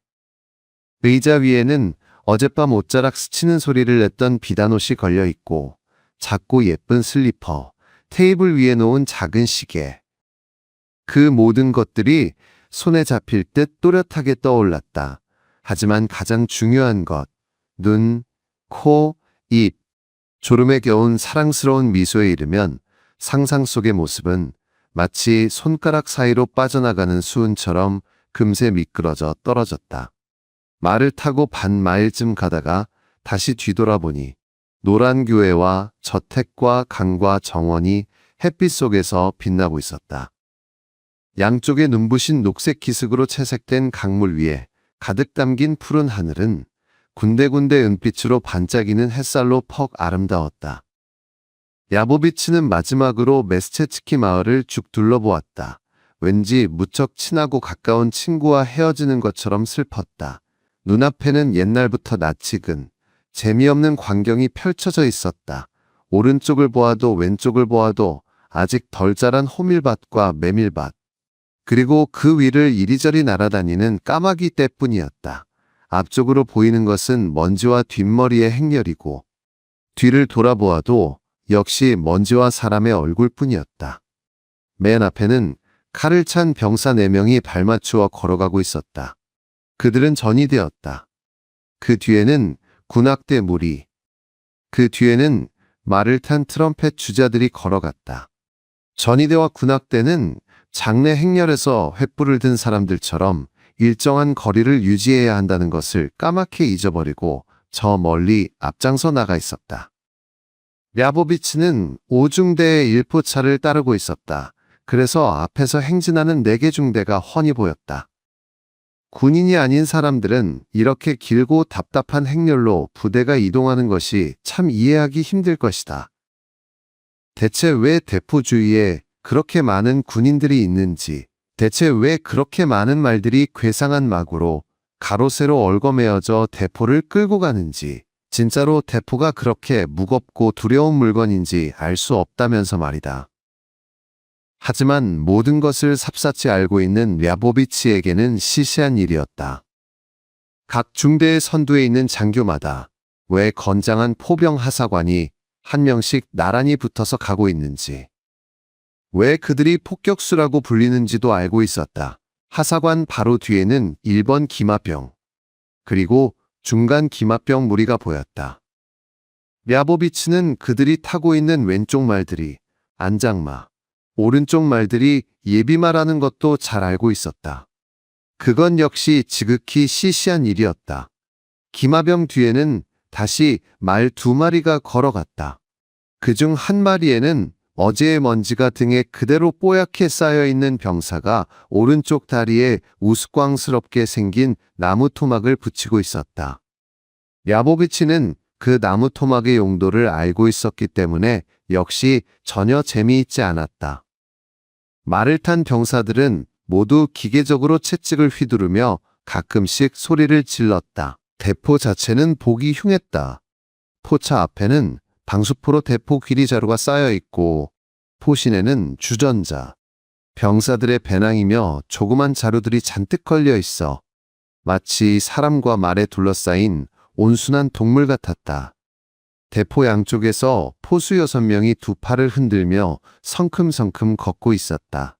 의자 위에는 어젯밤 옷자락 스치는 소리를 냈던 비단옷이 걸려있고 작고 예쁜 슬리퍼, 테이블 위에 놓은 작은 시계. 그 모든 것들이 손에 잡힐 듯 또렷하게 떠올랐다. 하지만 가장 중요한 것, 눈, 코, 입, 졸음에 겨운 사랑스러운 미소에 이르면 상상 속의 모습은 마치 손가락 사이로 빠져나가는 수은처럼 금세 미끄러져 떨어졌다. 말을 타고 반 마일쯤 가다가 다시 뒤돌아보니 노란 교회와 저택과 강과 정원이 햇빛 속에서 빛나고 있었다. 양쪽에 눈부신 녹색 기슭으로 채색된 강물 위에 가득 담긴 푸른 하늘은 군데군데 은빛으로 반짝이는 햇살로 퍽 아름다웠다. 야보비치는 마지막으로 메스체츠키 마을을 쭉 둘러보았다. 왠지 무척 친하고 가까운 친구와 헤어지는 것처럼 슬펐다. 눈앞에는 옛날부터 낯익은 재미없는 광경이 펼쳐져 있었다. 오른쪽을 보아도 왼쪽을 보아도 아직 덜 자란 호밀밭과 메밀밭, 그리고 그 위를 이리저리 날아다니는 까마귀 떼뿐이었다. 앞쪽으로 보이는 것은 먼지와 뒷머리의 행렬이고 뒤를 돌아보아도 역시 먼지와 사람의 얼굴뿐이었다. 맨 앞에는 칼을 찬 병사 4명이 발맞추어 걸어가고 있었다. 그들은 전이 되었다. 그 뒤에는 군악대 무리, 그 뒤에는 말을 탄 트럼펫 주자들이 걸어갔다. 전이대와 군악대는 장례 행렬에서 횃불을 든 사람들처럼 일정한 거리를 유지해야 한다는 것을 까맣게 잊어버리고 저 멀리 앞장서 나가 있었다. 야보비치는 오중대의 일포차를 따르고 있었다. 그래서 앞에서 행진하는 4개 중대가 훤히 보였다. 군인이 아닌 사람들은 이렇게 길고 답답한 행렬로 부대가 이동하는 것이 참 이해하기 힘들 것이다. 대체 왜 대포 주위에 그렇게 많은 군인들이 있는지, 대체 왜 그렇게 많은 말들이 괴상한 마구로 가로 세로 얽어매어져 대포를 끌고 가는지, 진짜로 대포가 그렇게 무겁고 두려운 물건인지 알 수 없다면서 말이다. 하지만 모든 것을 샅샅이 알고 있는 랴보비치에게는 시시한 일이었다. 각 중대의 선두에 있는 장교마다 왜 건장한 포병 하사관이 한 명씩 나란히 붙어서 가고 있는지, 왜 그들이 폭격수라고 불리는지도 알고 있었다. 하사관 바로 뒤에는 1번 기마병, 그리고 중간 기마병 무리가 보였다. 랴보비치는 그들이 타고 있는 왼쪽 말들이 안장마, 오른쪽 말들이 예비마라는 것도 잘 알고 있었다. 그건 역시 지극히 시시한 일이었다. 기마병 뒤에는 다시 말 2마리가 걸어갔다. 그중 한 마리에는 어제의 먼지가 등에 그대로 뽀얗게 쌓여있는 병사가 오른쪽 다리에 우스꽝스럽게 생긴 나무 토막을 붙이고 있었다. 랴보비치는 그 나무 토막의 용도를 알고 있었기 때문에 역시 전혀 재미있지 않았다. 말을 탄 병사들은 모두 기계적으로 채찍을 휘두르며 가끔씩 소리를 질렀다. 대포 자체는 보기 흉했다. 포차 앞에는 방수포로 대포 귀리 자루가 쌓여 있고 포신에는 주전자, 병사들의 배낭이며 조그만 자루들이 잔뜩 걸려 있어 마치 사람과 말에 둘러싸인 온순한 동물 같았다. 대포 양쪽에서 포수 6명이 두 팔을 흔들며 성큼성큼 걷고 있었다.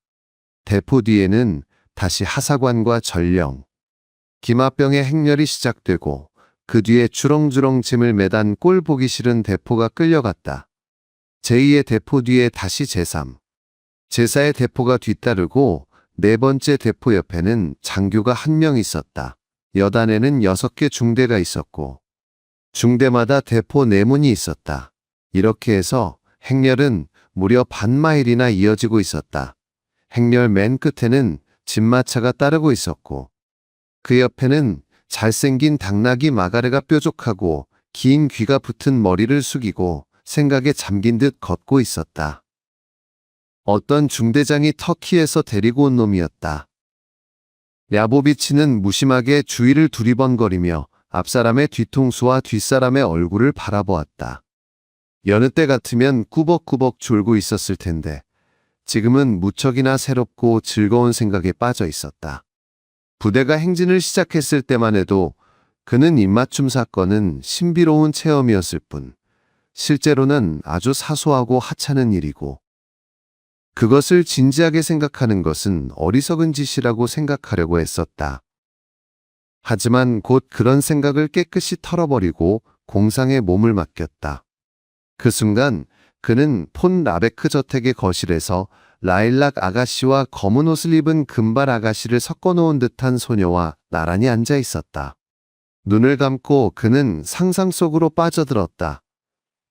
대포 뒤에는 다시 하사관과 전령, 기마병의 행렬이 시작되고 그 뒤에 주렁주렁 짐을 매단 꼴 보기 싫은 대포가 끌려갔다. 제2의 대포 뒤에 다시 제3, 제4의 대포가 뒤따르고 4번째 대포 옆에는 장교가 1명 있었다. 여단에는 6개 중대가 있었고 중대마다 대포 4문이 있었다. 이렇게 해서 행렬은 무려 반마일이나 이어지고 있었다. 행렬 맨 끝에는 진마차가 따르고 있었고 그 옆에는 잘생긴 당나귀 마가레가 뾰족하고 긴 귀가 붙은 머리를 숙이고 생각에 잠긴 듯 걷고 있었다. 어떤 중대장이 터키에서 데리고 온 놈이었다. 랴보비치는 무심하게 주위를 두리번거리며 앞사람의 뒤통수와 뒷사람의 얼굴을 바라보았다. 여느 때 같으면 꾸벅꾸벅 졸고 있었을 텐데 지금은 무척이나 새롭고 즐거운 생각에 빠져 있었다. 부대가 행진을 시작했을 때만 해도 그는 입맞춤 사건은 신비로운 체험이었을 뿐 실제로는 아주 사소하고 하찮은 일이고 그것을 진지하게 생각하는 것은 어리석은 짓이라고 생각하려고 했었다. 하지만 곧 그런 생각을 깨끗이 털어버리고 공상에 몸을 맡겼다. 그 순간 그는 폰 라베크 저택의 거실에서 라일락 아가씨와 검은 옷을 입은 금발 아가씨를 섞어놓은 듯한 소녀와 나란히 앉아 있었다. 눈을 감고 그는 상상 속으로 빠져들었다.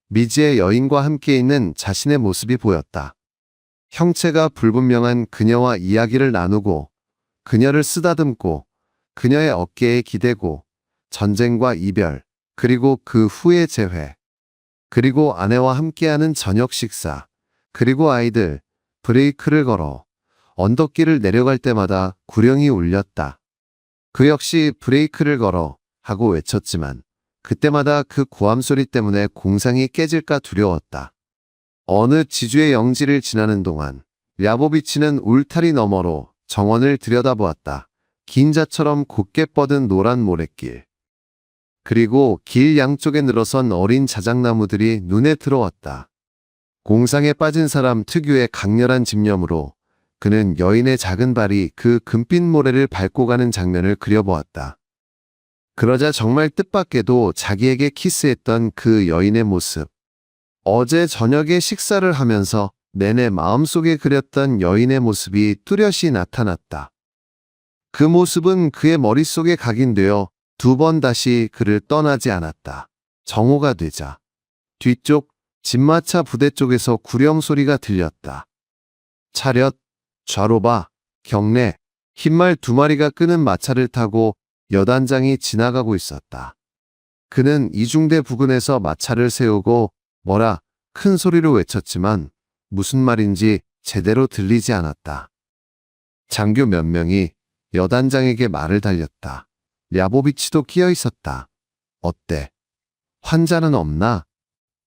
미지의 여인과 함께 있는 자신의 모습이 보였다. 형체가 불분명한 그녀와 이야기를 나누고 그녀를 쓰다듬고 그녀의 어깨에 기대고 전쟁과 이별, 그리고 그 후의 재회, 그리고 아내와 함께하는 저녁 식사, 그리고 아이들, 브레이크를 걸어 언덕길을 내려갈 때마다 구령이 울렸다. 그 역시 브레이크를 걸어 하고 외쳤지만 그때마다 그 고함 소리 때문에 공상이 깨질까 두려웠다. 어느 지주의 영지를 지나는 동안 랴보비치는 울타리 너머로 정원을 들여다보았다. 긴 자처럼 곧게 뻗은 노란 모래길. 그리고 길 양쪽에 늘어선 어린 자작나무들이 눈에 들어왔다. 공상에 빠진 사람 특유의 강렬한 집념으로 그는 여인의 작은 발이 그 금빛 모래를 밟고 가는 장면을 그려보았다. 그러자 정말 뜻밖에도 자기에게 키스했던 그 여인의 모습, 어제 저녁에 식사를 하면서 내내 마음속에 그렸던 여인의 모습이 뚜렷이 나타났다. 그 모습은 그의 머릿속에 각인되어 2번 다시 그를 떠나지 않았다. 정오가 되자 뒤쪽 진마차 부대 쪽에서 구령 소리가 들렸다. 차렷 좌로 봐. 경내. 흰말 2마리가 끄는 마차를 타고 여단장이 지나가고 있었다. 그는 이중대 부근에서 마차를 세우고 뭐라 큰 소리로 외쳤지만 무슨 말인지 제대로 들리지 않았다. 장교 몇 명이 여단장에게 말을 달렸다. 랴보비치도 끼어 있었다. 어때? 환자는 없나?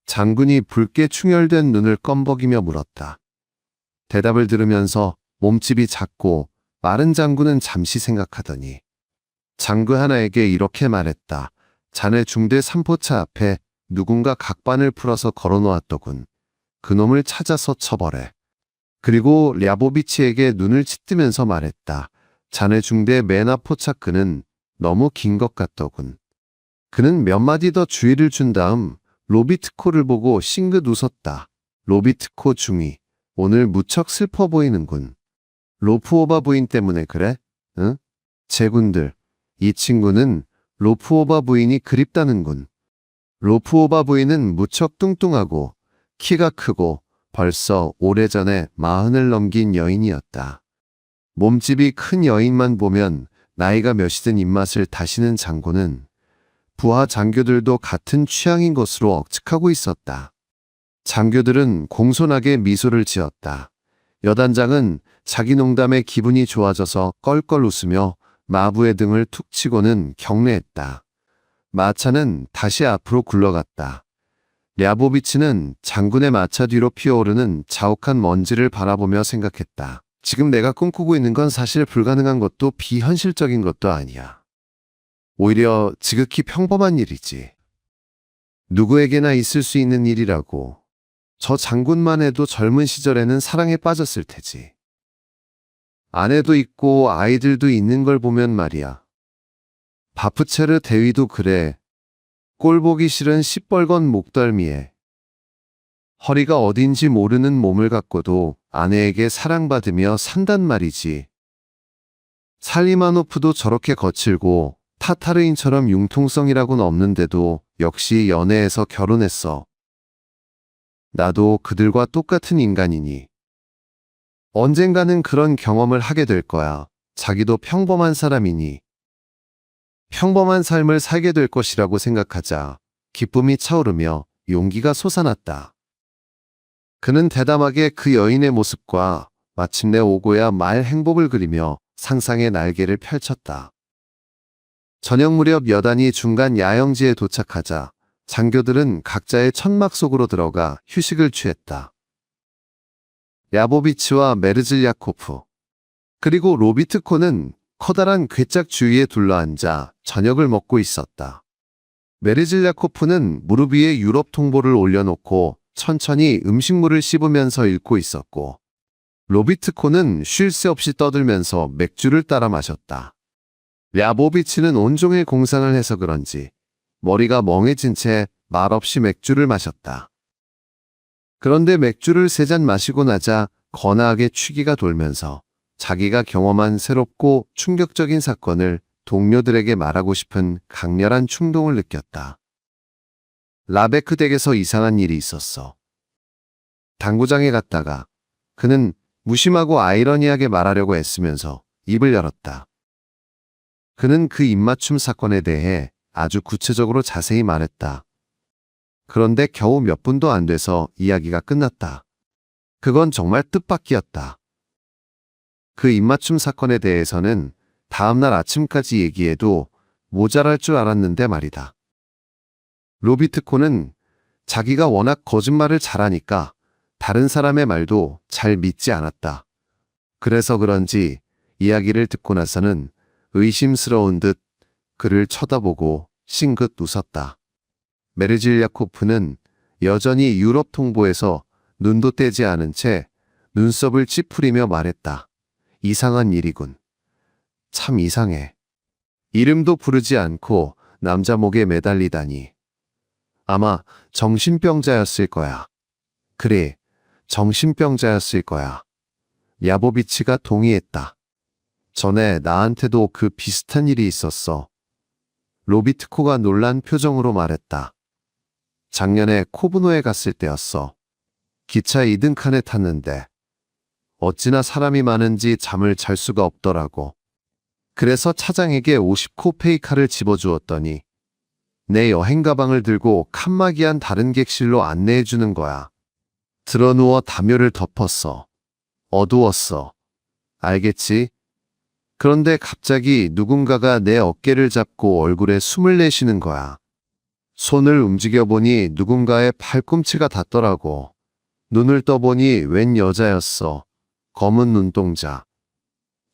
장군이 붉게 충혈된 눈을 껌벅이며 물었다. 대답을 들으면서 몸집이 작고 마른 장군은 잠시 생각하더니 장교 하나에게 이렇게 말했다. 자네 중대 3포차 앞에 누군가 각반을 풀어서 걸어놓았더군. 그놈을 찾아서 쳐버려. 그리고 랴보비치에게 눈을 치뜨면서 말했다. 자네 중대 맨 앞 포차끈은 너무 긴 것 같더군. 그는 몇 마디 더 주의를 준 다음 로비트코를 보고 싱긋 웃었다. 로비트코 중위, 오늘 무척 슬퍼 보이는군. 로프오바 부인 때문에 그래? 응? 제군들, 이 친구는 로프오바 부인이 그립다는군. 로프오바 부인은 무척 뚱뚱하고 키가 크고 벌써 오래전에 40을 넘긴 여인이었다. 몸집이 큰 여인만 보면 나이가 몇이든 입맛을 다시는 장군은 부하 장교들도 같은 취향인 것으로 억측하고 있었다. 장교들은 공손하게 미소를 지었다. 여단장은 자기 농담에 기분이 좋아져서 껄껄 웃으며 마부의 등을 툭 치고는 경례했다. 마차는 다시 앞으로 굴러갔다. 랴보비치는 장군의 마차 뒤로 피어오르는 자욱한 먼지를 바라보며 생각했다. 지금 내가 꿈꾸고 있는 건 사실 불가능한 것도 비현실적인 것도 아니야. 오히려 지극히 평범한 일이지. 누구에게나 있을 수 있는 일이라고. 저 장군만 해도 젊은 시절에는 사랑에 빠졌을 테지. 아내도 있고 아이들도 있는 걸 보면 말이야. 바프체르 대위도 그래. 꼴보기 싫은 시뻘건 목덜미에 허리가 어딘지 모르는 몸을 갖고도 아내에게 사랑받으며 산단 말이지. 살리마노프도 저렇게 거칠고 타타르인처럼 융통성이라고는 없는데도 역시 연애해서 결혼했어. 나도 그들과 똑같은 인간이니. 언젠가는 그런 경험을 하게 될 거야. 자기도 평범한 사람이니. 평범한 삶을 살게 될 것이라고 생각하자 기쁨이 차오르며 용기가 솟아났다. 그는 대담하게 그 여인의 모습과 마침내 오고야 말 행복을 그리며 상상의 날개를 펼쳤다. 저녁 무렵 여단이 중간 야영지에 도착하자 장교들은 각자의 천막 속으로 들어가 휴식을 취했다. 야보비치와 메르즐야코프 그리고 로비트코는 커다란 괴짝 주위에 둘러앉아 저녁을 먹고 있었다. 메르즐야코프는 무릎 위에 유럽 통보를 올려놓고 천천히 음식물을 씹으면서 읽고 있었고 로비트코는 쉴 새 없이 떠들면서 맥주를 따라 마셨다. 랴보비치는 온종일 공상을 해서 그런지 머리가 멍해진 채 말없이 맥주를 마셨다. 그런데 맥주를 3잔 마시고 나자 거나하게 취기가 돌면서 자기가 경험한 새롭고 충격적인 사건을 동료들에게 말하고 싶은 강렬한 충동을 느꼈다. 라베크 댁에서 이상한 일이 있었어. 당구장에 갔다가 그는 무심하고 아이러니하게 말하려고 애쓰면서 입을 열었다. 그는 그 입맞춤 사건에 대해 아주 구체적으로 자세히 말했다. 그런데 겨우 몇 분도 안 돼서 이야기가 끝났다. 그건 정말 뜻밖이었다. 그 입맞춤 사건에 대해서는 다음날 아침까지 얘기해도 모자랄 줄 알았는데 말이다. 로비트코는 자기가 워낙 거짓말을 잘하니까 다른 사람의 말도 잘 믿지 않았다. 그래서 그런지 이야기를 듣고 나서는 의심스러운 듯 그를 쳐다보고 싱긋 웃었다. 메르즐야코프는 여전히 유럽 통보에서 눈도 떼지 않은 채 눈썹을 찌푸리며 말했다. 이상한 일이군. 참 이상해. 이름도 부르지 않고 남자 목에 매달리다니. 아마 정신병자였을 거야. 그래, 정신병자였을 거야. 야보비치가 동의했다. 전에 나한테도 그 비슷한 일이 있었어. 로비트코가 놀란 표정으로 말했다. 작년에 코브노에 갔을 때였어. 기차 2등 칸에 탔는데 어찌나 사람이 많은지 잠을 잘 수가 없더라고. 그래서 차장에게 50코 페이카를 집어주었더니 내 여행 가방을 들고 칸막이한 다른 객실로 안내해 주는 거야. 드러누워 담요를 덮었어. 어두웠어. 알겠지? 그런데 갑자기 누군가가 내 어깨를 잡고 얼굴에 숨을 내쉬는 거야. 손을 움직여보니 누군가의 팔꿈치가 닿더라고. 눈을 떠보니 웬 여자였어. 검은 눈동자.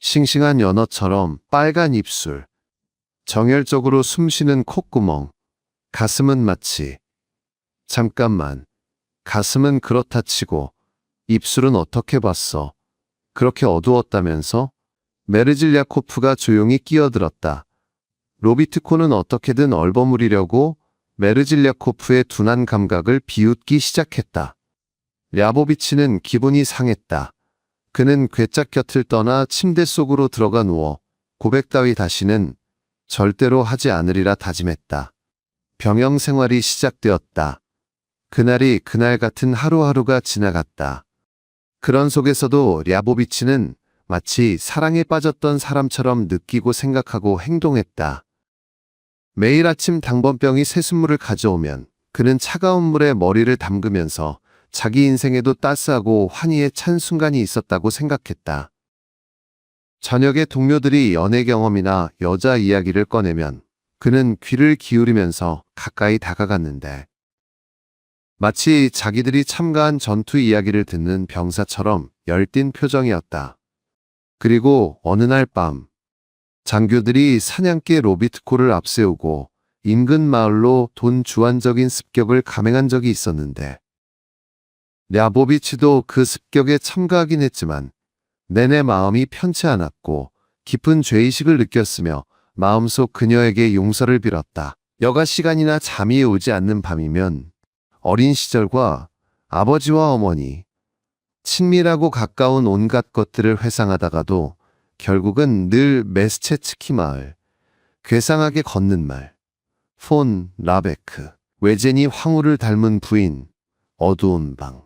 싱싱한 연어처럼 빨간 입술. 정열적으로 숨쉬는 콧구멍. 가슴은 마치. 잠깐만. 가슴은 그렇다 치고 입술은 어떻게 봤어? 그렇게 어두웠다면서? 메르질야코프가 조용히 끼어들었다. 로비트코는 어떻게든 얼버무리려고 메르질야코프의 둔한 감각을 비웃기 시작했다. 랴보비치는 기분이 상했다. 그는 괴짝 곁을 떠나 침대 속으로 들어가 누워 고백 따위 다시는 절대로 하지 않으리라 다짐했다. 병영 생활이 시작되었다. 그날이 그날 같은 하루하루가 지나갔다. 그런 속에서도 랴보비치는 마치 사랑에 빠졌던 사람처럼 느끼고 생각하고 행동했다. 매일 아침 당번병이 새순물을 가져오면 그는 차가운 물에 머리를 담그면서 자기 인생에도 따스하고 환희에 찬 순간이 있었다고 생각했다. 저녁에 동료들이 연애 경험이나 여자 이야기를 꺼내면 그는 귀를 기울이면서 가까이 다가갔는데 마치 자기들이 참가한 전투 이야기를 듣는 병사처럼 열띤 표정이었다. 그리고 어느 날 밤 장교들이 사냥개 로비트코를 앞세우고 인근 마을로 돈 주안적인 습격을 감행한 적이 있었는데 랴보비치도 그 습격에 참가하긴 했지만 내내 마음이 편치 않았고 깊은 죄의식을 느꼈으며 마음속 그녀에게 용서를 빌었다. 여가 시간이나 잠이 오지 않는 밤이면 어린 시절과 아버지와 어머니, 친밀하고 가까운 온갖 것들을 회상하다가도 결국은 늘 메스체츠키 마을, 괴상하게 걷는 말, 폰 라베크, 외제니 황후를 닮은 부인, 어두운 방,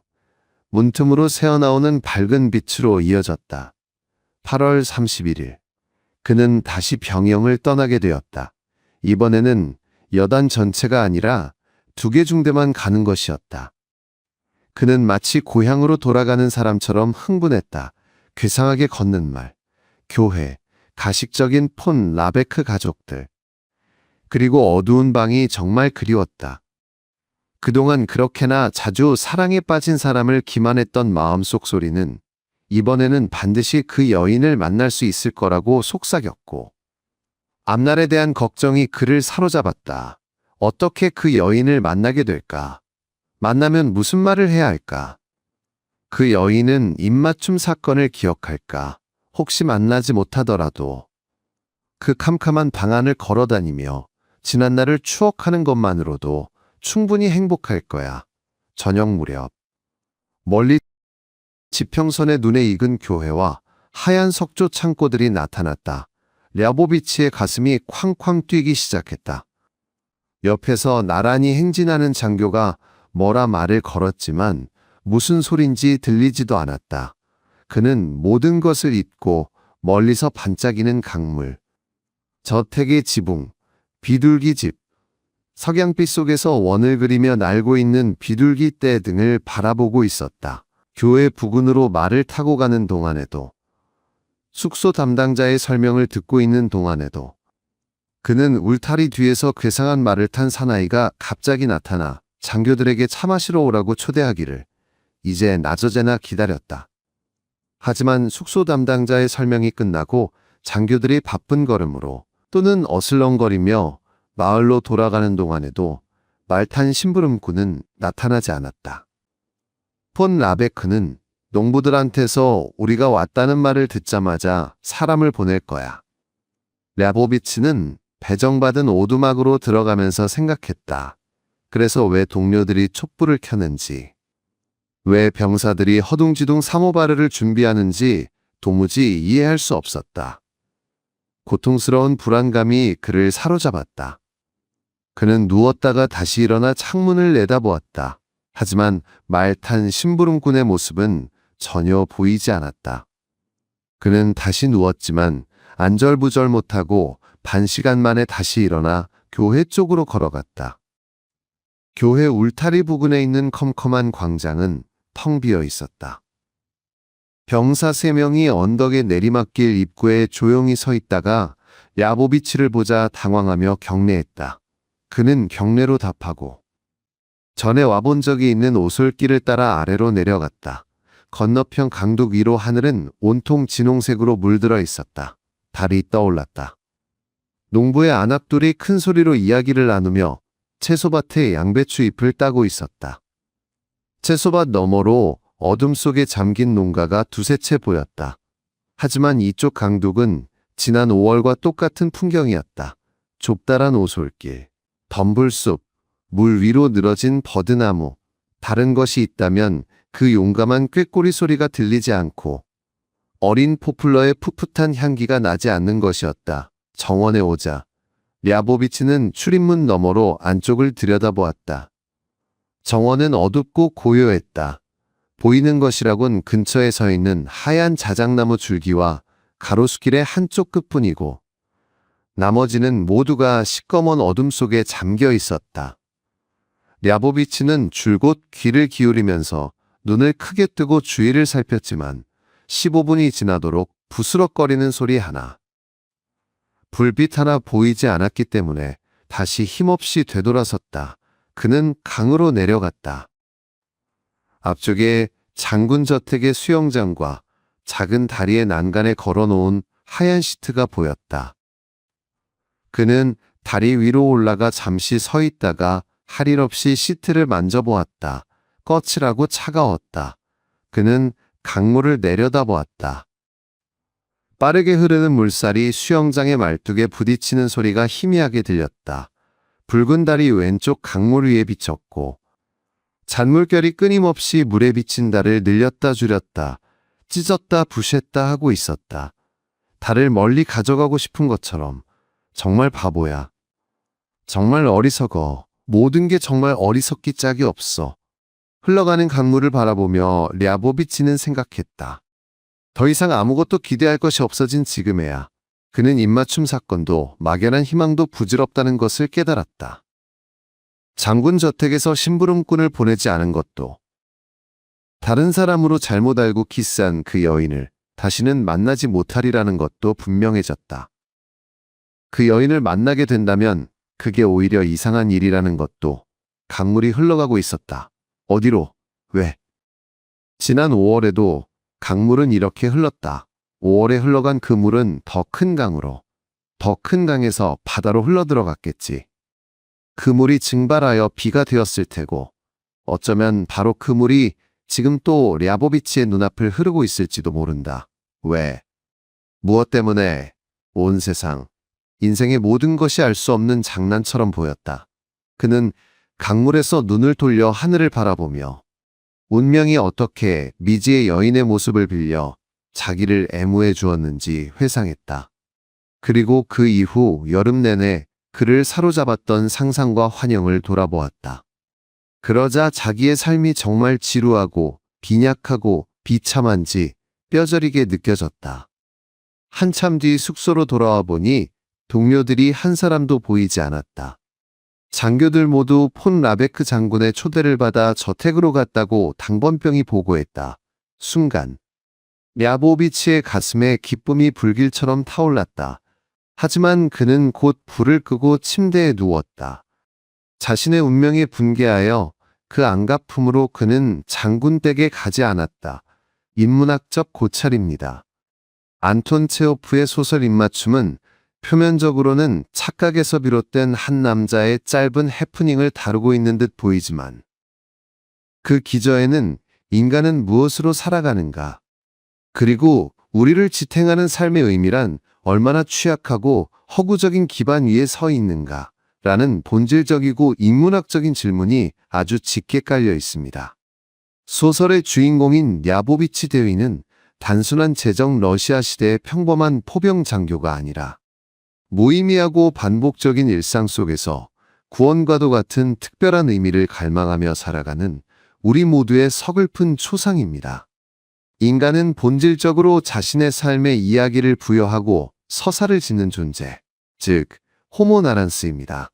문틈으로 새어나오는 밝은 빛으로 이어졌다. 8월 31일, 그는 다시 병영을 떠나게 되었다. 이번에는 여단 전체가 아니라 2개 중대만 가는 것이었다. 그는 마치 고향으로 돌아가는 사람처럼 흥분했다. 괴상하게 걷는 말, 교회, 가식적인 폰 라베크 가족들. 그리고 어두운 방이 정말 그리웠다. 그동안 그렇게나 자주 사랑에 빠진 사람을 기만했던 마음속 소리는 이번에는 반드시 그 여인을 만날 수 있을 거라고 속삭였고 앞날에 대한 걱정이 그를 사로잡았다. 어떻게 그 여인을 만나게 될까? 만나면 무슨 말을 해야 할까? 그 여인은 입맞춤 사건을 기억할까? 혹시 만나지 못하더라도 그 캄캄한 방 안을 걸어다니며 지난 날을 추억하는 것만으로도 충분히 행복할 거야. 저녁 무렵 멀리 지평선의 눈에 익은 교회와 하얀 석조 창고들이 나타났다. 랴보비치의 가슴이 쾅쾅 뛰기 시작했다. 옆에서 나란히 행진하는 장교가 뭐라 말을 걸었지만 무슨 소린지 들리지도 않았다. 그는 모든 것을 잊고 멀리서 반짝이는 강물, 저택의 지붕, 비둘기집, 석양빛 속에서 원을 그리며 날고 있는 비둘기 떼 등을 바라보고 있었다. 교회 부근으로 말을 타고 가는 동안에도, 숙소 담당자의 설명을 듣고 있는 동안에도 그는 울타리 뒤에서 괴상한 말을 탄 사나이가 갑자기 나타나 장교들에게 차 마시러 오라고 초대하기를 이제 나저제나 기다렸다. 하지만 숙소 담당자의 설명이 끝나고 장교들이 바쁜 걸음으로 또는 어슬렁거리며 마을로 돌아가는 동안에도 말탄 심부름꾼은 나타나지 않았다. 폰 라베크는 농부들한테서 우리가 왔다는 말을 듣자마자 사람을 보낼 거야. 랴보비치는 배정받은 오두막으로 들어가면서 생각했다. 그래서 왜 동료들이 촛불을 켜는지, 왜 병사들이 허둥지둥 사모바르를 준비하는지 도무지 이해할 수 없었다. 고통스러운 불안감이 그를 사로잡았다. 그는 누웠다가 다시 일어나 창문을 내다보았다. 하지만 말탄 심부름꾼의 모습은 전혀 보이지 않았다. 그는 다시 누웠지만 안절부절 못하고 반 시간 만에 다시 일어나 교회 쪽으로 걸어갔다. 교회 울타리 부근에 있는 컴컴한 광장은 텅 비어 있었다. 병사 3명이 언덕의 내리막길 입구에 조용히 서 있다가 야보비치를 보자 당황하며 경례했다. 그는 경례로 답하고 전에 와본 적이 있는 오솔길을 따라 아래로 내려갔다. 건너편 강둑 위로 하늘은 온통 진홍색으로 물들어 있었다. 달이 떠올랐다. 농부의 아낙돌이 큰 소리로 이야기를 나누며 채소밭에 양배추 잎을 따고 있었다. 채소밭 너머로 어둠 속에 잠긴 농가가 두세 채 보였다. 하지만 이쪽 강둑은 지난 5월과 똑같은 풍경이었다. 좁다란 오솔길, 덤불숲, 물 위로 늘어진 버드나무. 다른 것이 있다면 그 용감한 꾀꼬리 소리가 들리지 않고 어린 포플러의 풋풋한 향기가 나지 않는 것이었다. 정원에 오자 랴보비치는 출입문 너머로 안쪽을 들여다보았다. 정원은 어둡고 고요했다. 보이는 것이라곤 근처에 서 있는 하얀 자작나무 줄기와 가로수길의 한쪽 끝뿐이고 나머지는 모두가 시꺼먼 어둠 속에 잠겨 있었다. 랴보비치는 줄곧 귀를 기울이면서 눈을 크게 뜨고 주위를 살폈지만 15분이 지나도록 부스럭거리는 소리 하나, 불빛 하나 보이지 않았기 때문에 다시 힘없이 되돌아섰다. 그는 강으로 내려갔다. 앞쪽에 장군 저택의 수영장과 작은 다리의 난간에 걸어놓은 하얀 시트가 보였다. 그는 다리 위로 올라가 잠시 서 있다가 할 일 없이 시트를 만져보았다. 거칠하고 차가웠다. 그는 강물을 내려다보았다. 빠르게 흐르는 물살이 수영장의 말뚝에 부딪히는 소리가 희미하게 들렸다. 붉은 달이 왼쪽 강물 위에 비쳤고 잔물결이 끊임없이 물에 비친 달을 늘렸다 줄였다, 찢었다 부셨다 하고 있었다. 달을 멀리 가져가고 싶은 것처럼. 정말 바보야. 정말 어리석어. 모든 게 정말 어리석기 짝이 없어. 흘러가는 강물을 바라보며 랴보비치는 생각했다. 더 이상 아무것도 기대할 것이 없어진 지금에야 그는 입맞춤 사건도 막연한 희망도 부질없다는 것을 깨달았다. 장군 저택에서 심부름꾼을 보내지 않은 것도, 다른 사람으로 잘못 알고 키스한 그 여인을 다시는 만나지 못하리라는 것도 분명해졌다. 그 여인을 만나게 된다면 그게 오히려 이상한 일이라는 것도. 강물이 흘러가고 있었다. 어디로? 왜? 지난 5월에도 강물은 이렇게 흘렀다. 5월에 흘러간 그 물은 더 큰 강으로, 더 큰 강에서 바다로 흘러들어갔겠지. 그 물이 증발하여 비가 되었을 테고 어쩌면 바로 그 물이 지금 또 랴보비치의 눈앞을 흐르고 있을지도 모른다. 왜? 무엇 때문에? 온 세상, 인생의 모든 것이 알 수 없는 장난처럼 보였다. 그는 강물에서 눈을 돌려 하늘을 바라보며 운명이 어떻게 미지의 여인의 모습을 빌려 자기를 애무해 주었는지 회상했다. 그리고 그 이후 여름 내내 그를 사로잡았던 상상과 환영을 돌아보았다. 그러자 자기의 삶이 정말 지루하고 빈약하고 비참한지 뼈저리게 느껴졌다. 한참 뒤 숙소로 돌아와 보니 동료들이 한 사람도 보이지 않았다. 장교들 모두 폰 라베크 장군의 초대를 받아 저택으로 갔다고 당번병이 보고했다. 순간 랴보비치의 가슴에 기쁨이 불길처럼 타올랐다. 하지만 그는 곧 불을 끄고 침대에 누웠다. 자신의 운명에 분개하여 그 안가품으로 그는 장군 댁에 가지 않았다. 인문학적 고찰입니다. 안톤 체호프의 소설 입맞춤은 표면적으로는 착각에서 비롯된 한 남자의 짧은 해프닝을 다루고 있는 듯 보이지만 그 기저에는 인간은 무엇으로 살아가는가, 그리고 우리를 지탱하는 삶의 의미란 얼마나 취약하고 허구적인 기반 위에 서 있는가 라는 본질적이고 인문학적인 질문이 아주 짙게 깔려 있습니다. 소설의 주인공인 야보비치 대위는 단순한 제정 러시아 시대의 평범한 포병 장교가 아니라 무의미하고 반복적인 일상 속에서 구원과도 같은 특별한 의미를 갈망하며 살아가는 우리 모두의 서글픈 초상입니다. 인간은 본질적으로 자신의 삶의 이야기를 부여하고 서사를 짓는 존재, 즉 호모나란스입니다.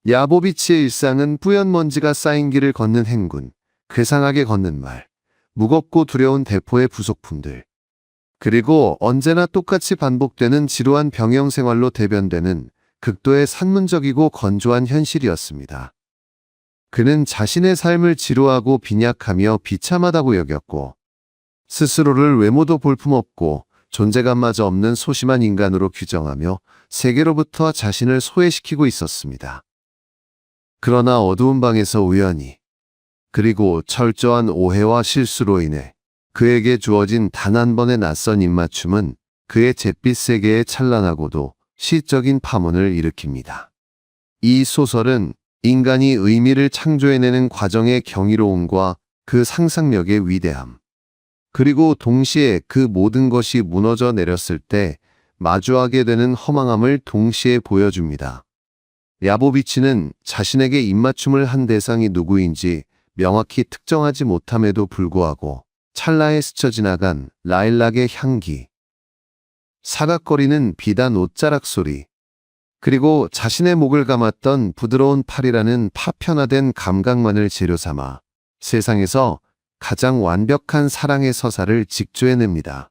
야보비치의 일상은 뿌연 먼지가 쌓인 길을 걷는 행군, 괴상하게 걷는 말, 무겁고 두려운 대포의 부속품들, 그리고 언제나 똑같이 반복되는 지루한 병영 생활로 대변되는 극도의 산문적이고 건조한 현실이었습니다. 그는 자신의 삶을 지루하고 빈약하며 비참하다고 여겼고, 스스로를 외모도 볼품없고 존재감마저 없는 소심한 인간으로 규정하며 세계로부터 자신을 소외시키고 있었습니다. 그러나 어두운 방에서 우연히, 그리고 철저한 오해와 실수로 인해 그에게 주어진 단 한 번의 낯선 입맞춤은 그의 잿빛 세계에 찬란하고도 시적인 파문을 일으킵니다. 이 소설은 인간이 의미를 창조해내는 과정의 경이로움과 그 상상력의 위대함, 그리고 동시에 그 모든 것이 무너져 내렸을 때 마주하게 되는 허망함을 동시에 보여줍니다. 야보비치는 자신에게 입맞춤을 한 대상이 누구인지 명확히 특정하지 못함에도 불구하고 찰나에 스쳐 지나간 라일락의 향기, 사각거리는 비단 옷자락 소리, 그리고 자신의 목을 감았던 부드러운 팔이라는 파편화된 감각만을 재료 삼아 세상에서 가장 완벽한 사랑의 서사를 직조해냅니다.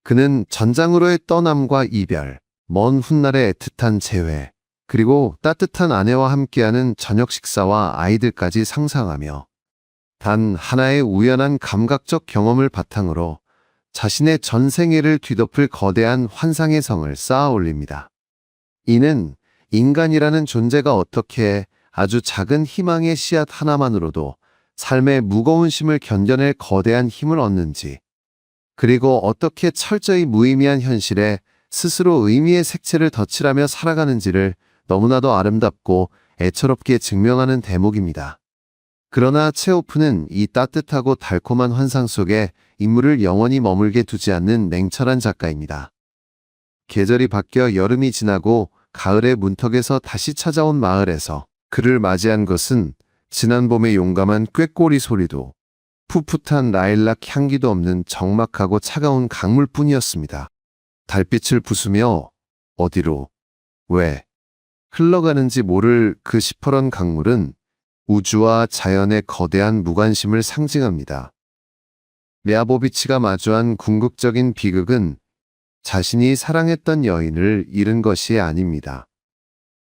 그는 전장으로의 떠남과 이별, 먼 훗날의 애틋한 재회, 그리고 따뜻한 아내와 함께하는 저녁 식사와 아이들까지 상상하며 단 하나의 우연한 감각적 경험을 바탕으로 자신의 전생애를 뒤덮을 거대한 환상의 성을 쌓아 올립니다. 이는 인간이라는 존재가 어떻게 아주 작은 희망의 씨앗 하나만으로도 삶의 무거운 심을 견뎌낼 거대한 힘을 얻는지, 그리고 어떻게 철저히 무의미한 현실에 스스로 의미의 색채를 덧칠하며 살아가는지를 너무나도 아름답고 애처롭게 증명하는 대목입니다. 그러나 체호프는 이 따뜻하고 달콤한 환상 속에 인물을 영원히 머물게 두지 않는 냉철한 작가입니다. 계절이 바뀌어 여름이 지나고 가을의 문턱에서 다시 찾아온 마을에서 그를 맞이한 것은 지난 봄의 용감한 꾀꼬리 소리도 풋풋한 라일락 향기도 없는 적막하고 차가운 강물뿐이었습니다. 달빛을 부수며 어디로, 왜 흘러가는지 모를 그 시퍼런 강물은 우주와 자연의 거대한 무관심을 상징합니다. 야보비치가 마주한 궁극적인 비극은 자신이 사랑했던 여인을 잃은 것이 아닙니다.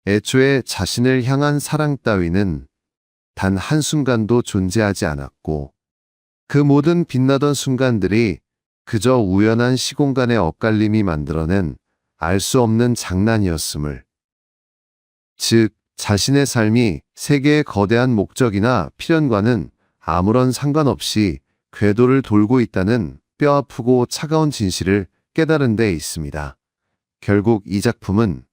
애초에 자신을 향한 사랑 따위는 단 한순간도 존재하지 않았고, 그 모든 빛나던 순간들이 그저 우연한 시공간의 엇갈림이 만들어낸 알 수 없는 장난이었음을, 즉 자신의 삶이 세계의 거대한 목적이나 필연과는 아무런 상관없이 궤도를 돌고 있다는 뼈아프고 차가운 진실을 깨달은 데 있습니다. 결국 이 작품은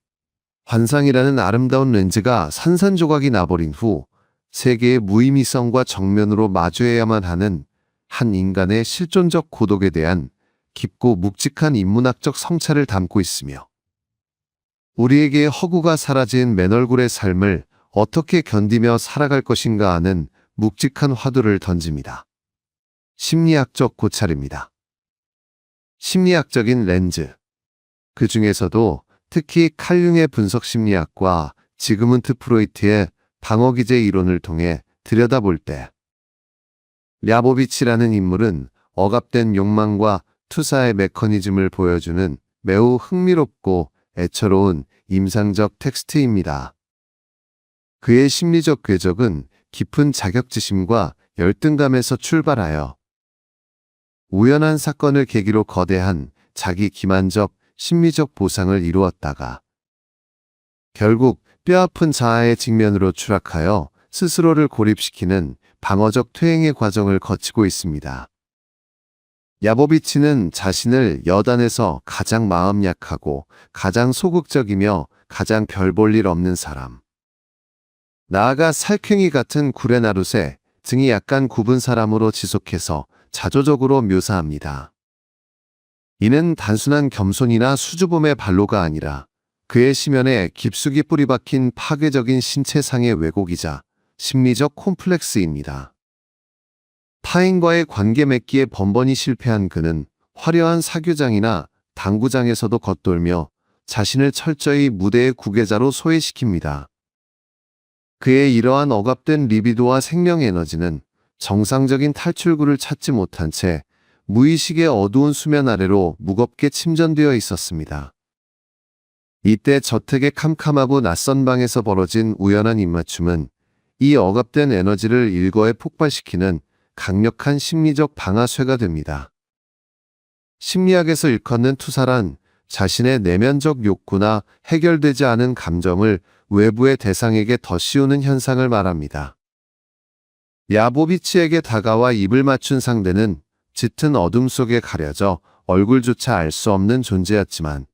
환상이라는 아름다운 렌즈가 산산조각이 나버린 후 세계의 무의미성과 정면으로 마주해야만 하는 한 인간의 실존적 고독에 대한 깊고 묵직한 인문학적 성찰을 담고 있으며, 우리에게 허구가 사라진 맨얼굴의 삶을 어떻게 견디며 살아갈 것인가 하는 묵직한 화두를 던집니다. 심리학적 고찰입니다. 심리학적인 렌즈. 그 중에서도 특히 칼융의 분석 심리학과 지그문트 프로이트의 방어기제 이론을 통해 들여다볼 때 야보비치라는 인물은 억압된 욕망과 투사의 메커니즘을 보여주는 매우 흥미롭고 애처로운 임상적 텍스트입니다. 그의 심리적 궤적은 깊은 자격지심과 열등감에서 출발하여 우연한 사건을 계기로 거대한 자기 기만적 심리적 보상을 이루었다가 결국 뼈아픈 자아의 직면으로 추락하여 스스로를 고립시키는 방어적 퇴행의 과정을 거치고 있습니다. 야보비치는 자신을 여단에서 가장 마음 약하고 가장 소극적이며 가장 별 볼 일 없는 사람, 나아가 살쾡이 같은 구레나룻에 등이 약간 굽은 사람으로 지속해서 자조적으로 묘사합니다. 이는 단순한 겸손이나 수줍음의 발로가 아니라 그의 심연에 깊숙이 뿌리박힌 파괴적인 신체상의 왜곡이자 심리적 콤플렉스입니다. 타인과의 관계 맺기에 번번이 실패한 그는 화려한 사교장이나 당구장에서도 겉돌며 자신을 철저히 무대의 구계자로 소외시킵니다. 그의 이러한 억압된 리비도와 생명 에너지는 정상적인 탈출구를 찾지 못한 채 무의식의 어두운 수면 아래로 무겁게 침전되어 있었습니다. 이때 저택의 캄캄하고 낯선 방에서 벌어진 우연한 입맞춤은 이 억압된 에너지를 일거에 폭발시키는 강력한 심리적 방아쇠가 됩니다. 심리학에서 일컫는 투사란 자신의 내면적 욕구나 해결되지 않은 감정을 외부의 대상에게 더 씌우는 현상을 말합니다. 야보비치에게 다가와 입을 맞춘 상대는 짙은 어둠 속에 가려져 얼굴조차 알 수 없는 존재였지만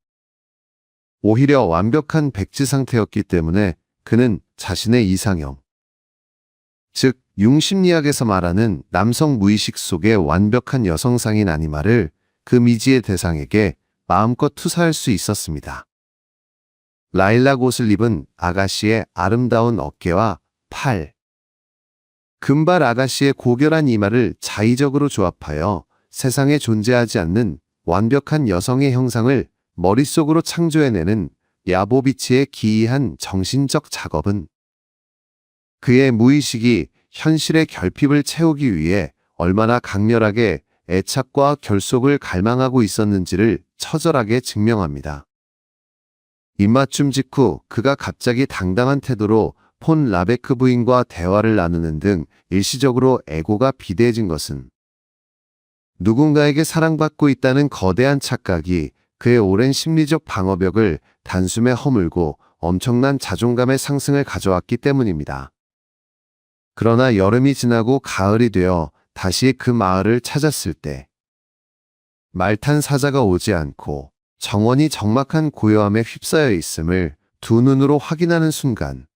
오히려 완벽한 백지 상태였기 때문에 그는 자신의 이상형, 즉 융심리학에서 말하는 남성 무의식 속의 완벽한 여성상인 아니마를 그 미지의 대상에게 마음껏 투사할 수 있었습니다. 라일락 옷을 입은 아가씨의 아름다운 어깨와 팔, 금발 아가씨의 고결한 이마를 자의적으로 조합하여 세상에 존재하지 않는 완벽한 여성의 형상을 머릿속으로 창조해내는 야보비치의 기이한 정신적 작업은 그의 무의식이 현실의 결핍을 채우기 위해 얼마나 강렬하게 애착과 결속을 갈망하고 있었는지를 처절하게 증명합니다. 입맞춤 직후 그가 갑자기 당당한 태도로 폰 라베크 부인과 대화를 나누는 등 일시적으로 애고가 비대해진 것은 누군가에게 사랑받고 있다는 거대한 착각이 그의 오랜 심리적 방어벽을 단숨에 허물고 엄청난 자존감의 상승을 가져왔기 때문입니다. 그러나 여름이 지나고 가을이 되어 다시 그 마을을 찾았을 때 말탄 사자가 오지 않고 정원이 적막한 고요함에 휩싸여 있음을 두 눈으로 확인하는 순간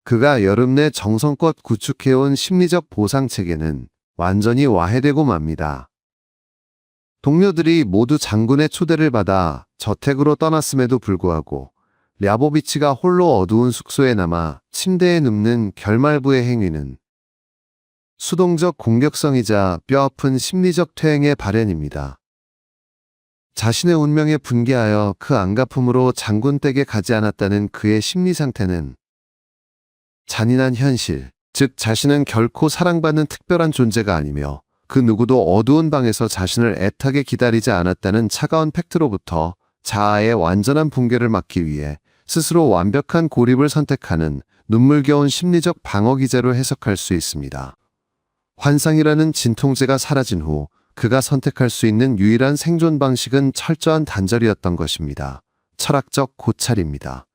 그가 여름 내 정성껏 구축해온 심리적 보상체계는 완전히 와해되고 맙니다. 동료들이 모두 장군의 초대를 받아 저택으로 떠났음에도 불구하고 랴보비치가 홀로 어두운 숙소에 남아 침대에 눕는 결말부의 행위는 수동적 공격성이자 뼈아픈 심리적 퇴행의 발현입니다. 자신의 운명에 분개하여 그 안갚음으로 장군 댁에 가지 않았다는 그의 심리 상태는 잔인한 현실, 즉 자신은 결코 사랑받는 특별한 존재가 아니며 그 누구도 어두운 방에서 자신을 애타게 기다리지 않았다는 차가운 팩트로부터 자아의 완전한 붕괴를 막기 위해 스스로 완벽한 고립을 선택하는 눈물겨운 심리적 방어 기제로 해석할 수 있습니다. 환상이라는 진통제가 사라진 후 그가 선택할 수 있는 유일한 생존 방식은 철저한 단절이었던 것입니다. 철학적 고찰입니다.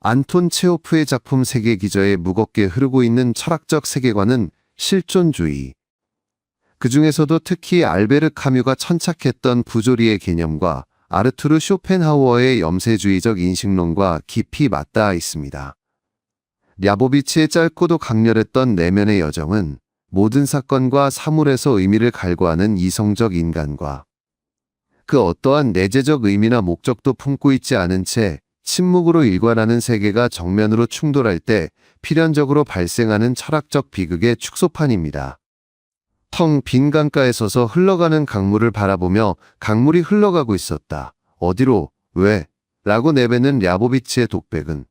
안톤 체호프의 작품 세계 기저에 무겁게 흐르고 있는 철학적 세계관은 실존주의. 그 중에서도 특히 알베르 카뮤가 천착했던 부조리의 개념과 아르투르 쇼펜하우어의 염세주의적 인식론과 깊이 맞닿아 있습니다. 랴보비치의 짧고도 강렬했던 내면의 여정은 모든 사건과 사물에서 의미를 갈구하는 이성적 인간과 그 어떠한 내재적 의미나 목적도 품고 있지 않은 채 침묵으로 일관하는 세계가 정면으로 충돌할 때 필연적으로 발생하는 철학적 비극의 축소판입니다. 텅 빈 강가에 서서 흘러가는 강물을 바라보며 강물이 흘러가고 있었다. 어디로? 왜? 라고 내뱉는 랴보비치의 독백은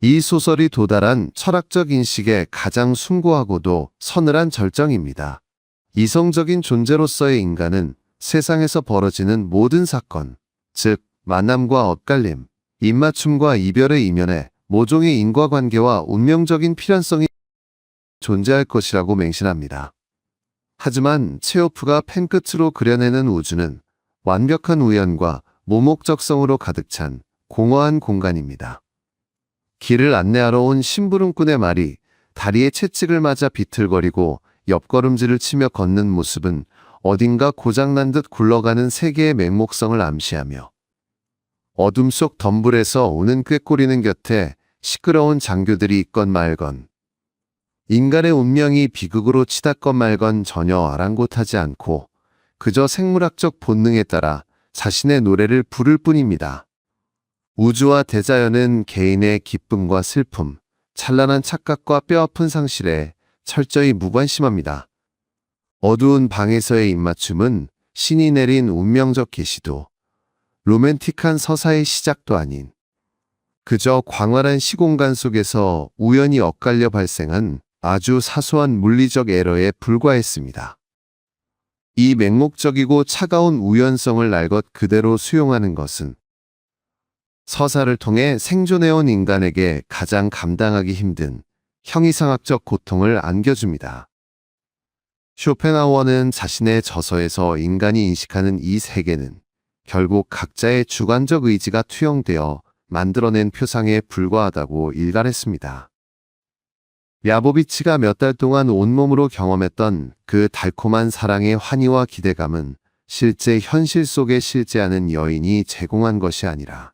이 소설이 도달한 철학적 인식의 가장 숭고하고도 서늘한 절정입니다. 이성적인 존재로서의 인간은 세상에서 벌어지는 모든 사건, 즉 만남과 엇갈림, 입맞춤과 이별의 이면에 모종의 인과관계와 운명적인 필연성이 존재할 것이라고 맹신합니다. 하지만 체호프가 펜끝으로 그려내는 우주는 완벽한 우연과 무목적성으로 가득 찬 공허한 공간입니다. 길을 안내하러 온 심부름꾼의 말이 다리에 채찍을 맞아 비틀거리고 옆걸음질을 치며 걷는 모습은 어딘가 고장난 듯 굴러가는 세계의 맹목성을 암시하며 어둠 속 덤불에서 오는 꾀꼬리는 곁에 시끄러운 장교들이 있건 말건 인간의 운명이 비극으로 치닫건 말건 전혀 아랑곳하지 않고 그저 생물학적 본능에 따라 자신의 노래를 부를 뿐입니다. 우주와 대자연은 개인의 기쁨과 슬픔, 찬란한 착각과 뼈아픈 상실에 철저히 무관심합니다. 어두운 방에서의 입맞춤은 신이 내린 운명적 계시도, 로맨틱한 서사의 시작도 아닌 그저 광활한 시공간 속에서 우연히 엇갈려 발생한 아주 사소한 물리적 에러에 불과했습니다. 이 맹목적이고 차가운 우연성을 날 것 그대로 수용하는 것은 서사를 통해 생존해온 인간에게 가장 감당하기 힘든 형이상학적 고통을 안겨줍니다. 쇼펜하우어는 자신의 저서에서 인간이 인식하는 이 세계는 결국 각자의 주관적 의지가 투영되어 만들어낸 표상에 불과하다고 일갈했습니다. 야보비치가 몇 달 동안 온몸으로 경험했던 그 달콤한 사랑의 환희와 기대감은 실제 현실 속에 실제하는 여인이 제공한 것이 아니라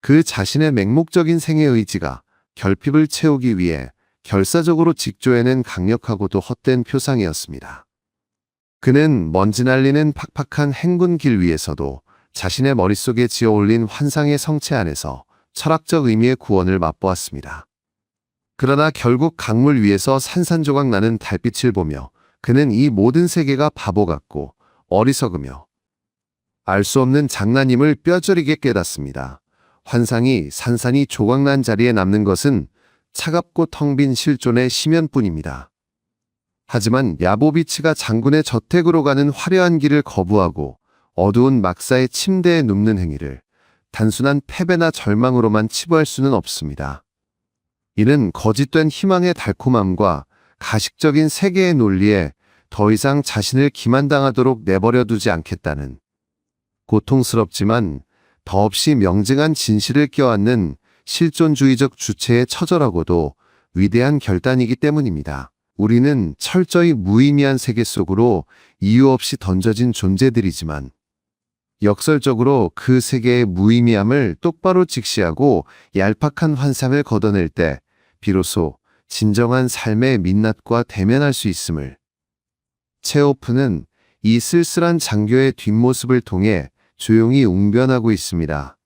그 자신의 맹목적인 생애 의지가 결핍을 채우기 위해 결사적으로 직조해낸 강력하고도 헛된 표상이었습니다. 그는 먼지 날리는 팍팍한 행군 길 위에서도 자신의 머릿속에 지어올린 환상의 성체 안에서 철학적 의미의 구원을 맛보았습니다. 그러나 결국 강물 위에서 산산조각 나는 달빛을 보며 그는 이 모든 세계가 바보 같고 어리석으며 알 수 없는 장난임을 뼈저리게 깨닫습니다. 환상이 산산이 조각난 자리에 남는 것은 차갑고 텅 빈 실존의 심연뿐입니다. 하지만 야보비치가 장군의 저택으로 가는 화려한 길을 거부하고 어두운 막사의 침대에 눕는 행위를 단순한 패배나 절망으로만 치부할 수는 없습니다. 이는 거짓된 희망의 달콤함과 가식적인 세계의 논리에 더 이상 자신을 기만당하도록 내버려 두지 않겠다는 고통스럽지만 더없이 명징한 진실을 껴안는 실존주의적 주체의 처절하고도 위대한 결단이기 때문입니다. 우리는 철저히 무의미한 세계 속으로 이유 없이 던져진 존재들이지만 역설적으로 그 세계의 무의미함을 똑바로 직시하고 얄팍한 환상을 걷어낼 때 비로소 진정한 삶의 민낯과 대면할 수 있음을 체호프는 이 쓸쓸한 장교의 뒷모습을 통해 조용히 웅변하고 있습니다.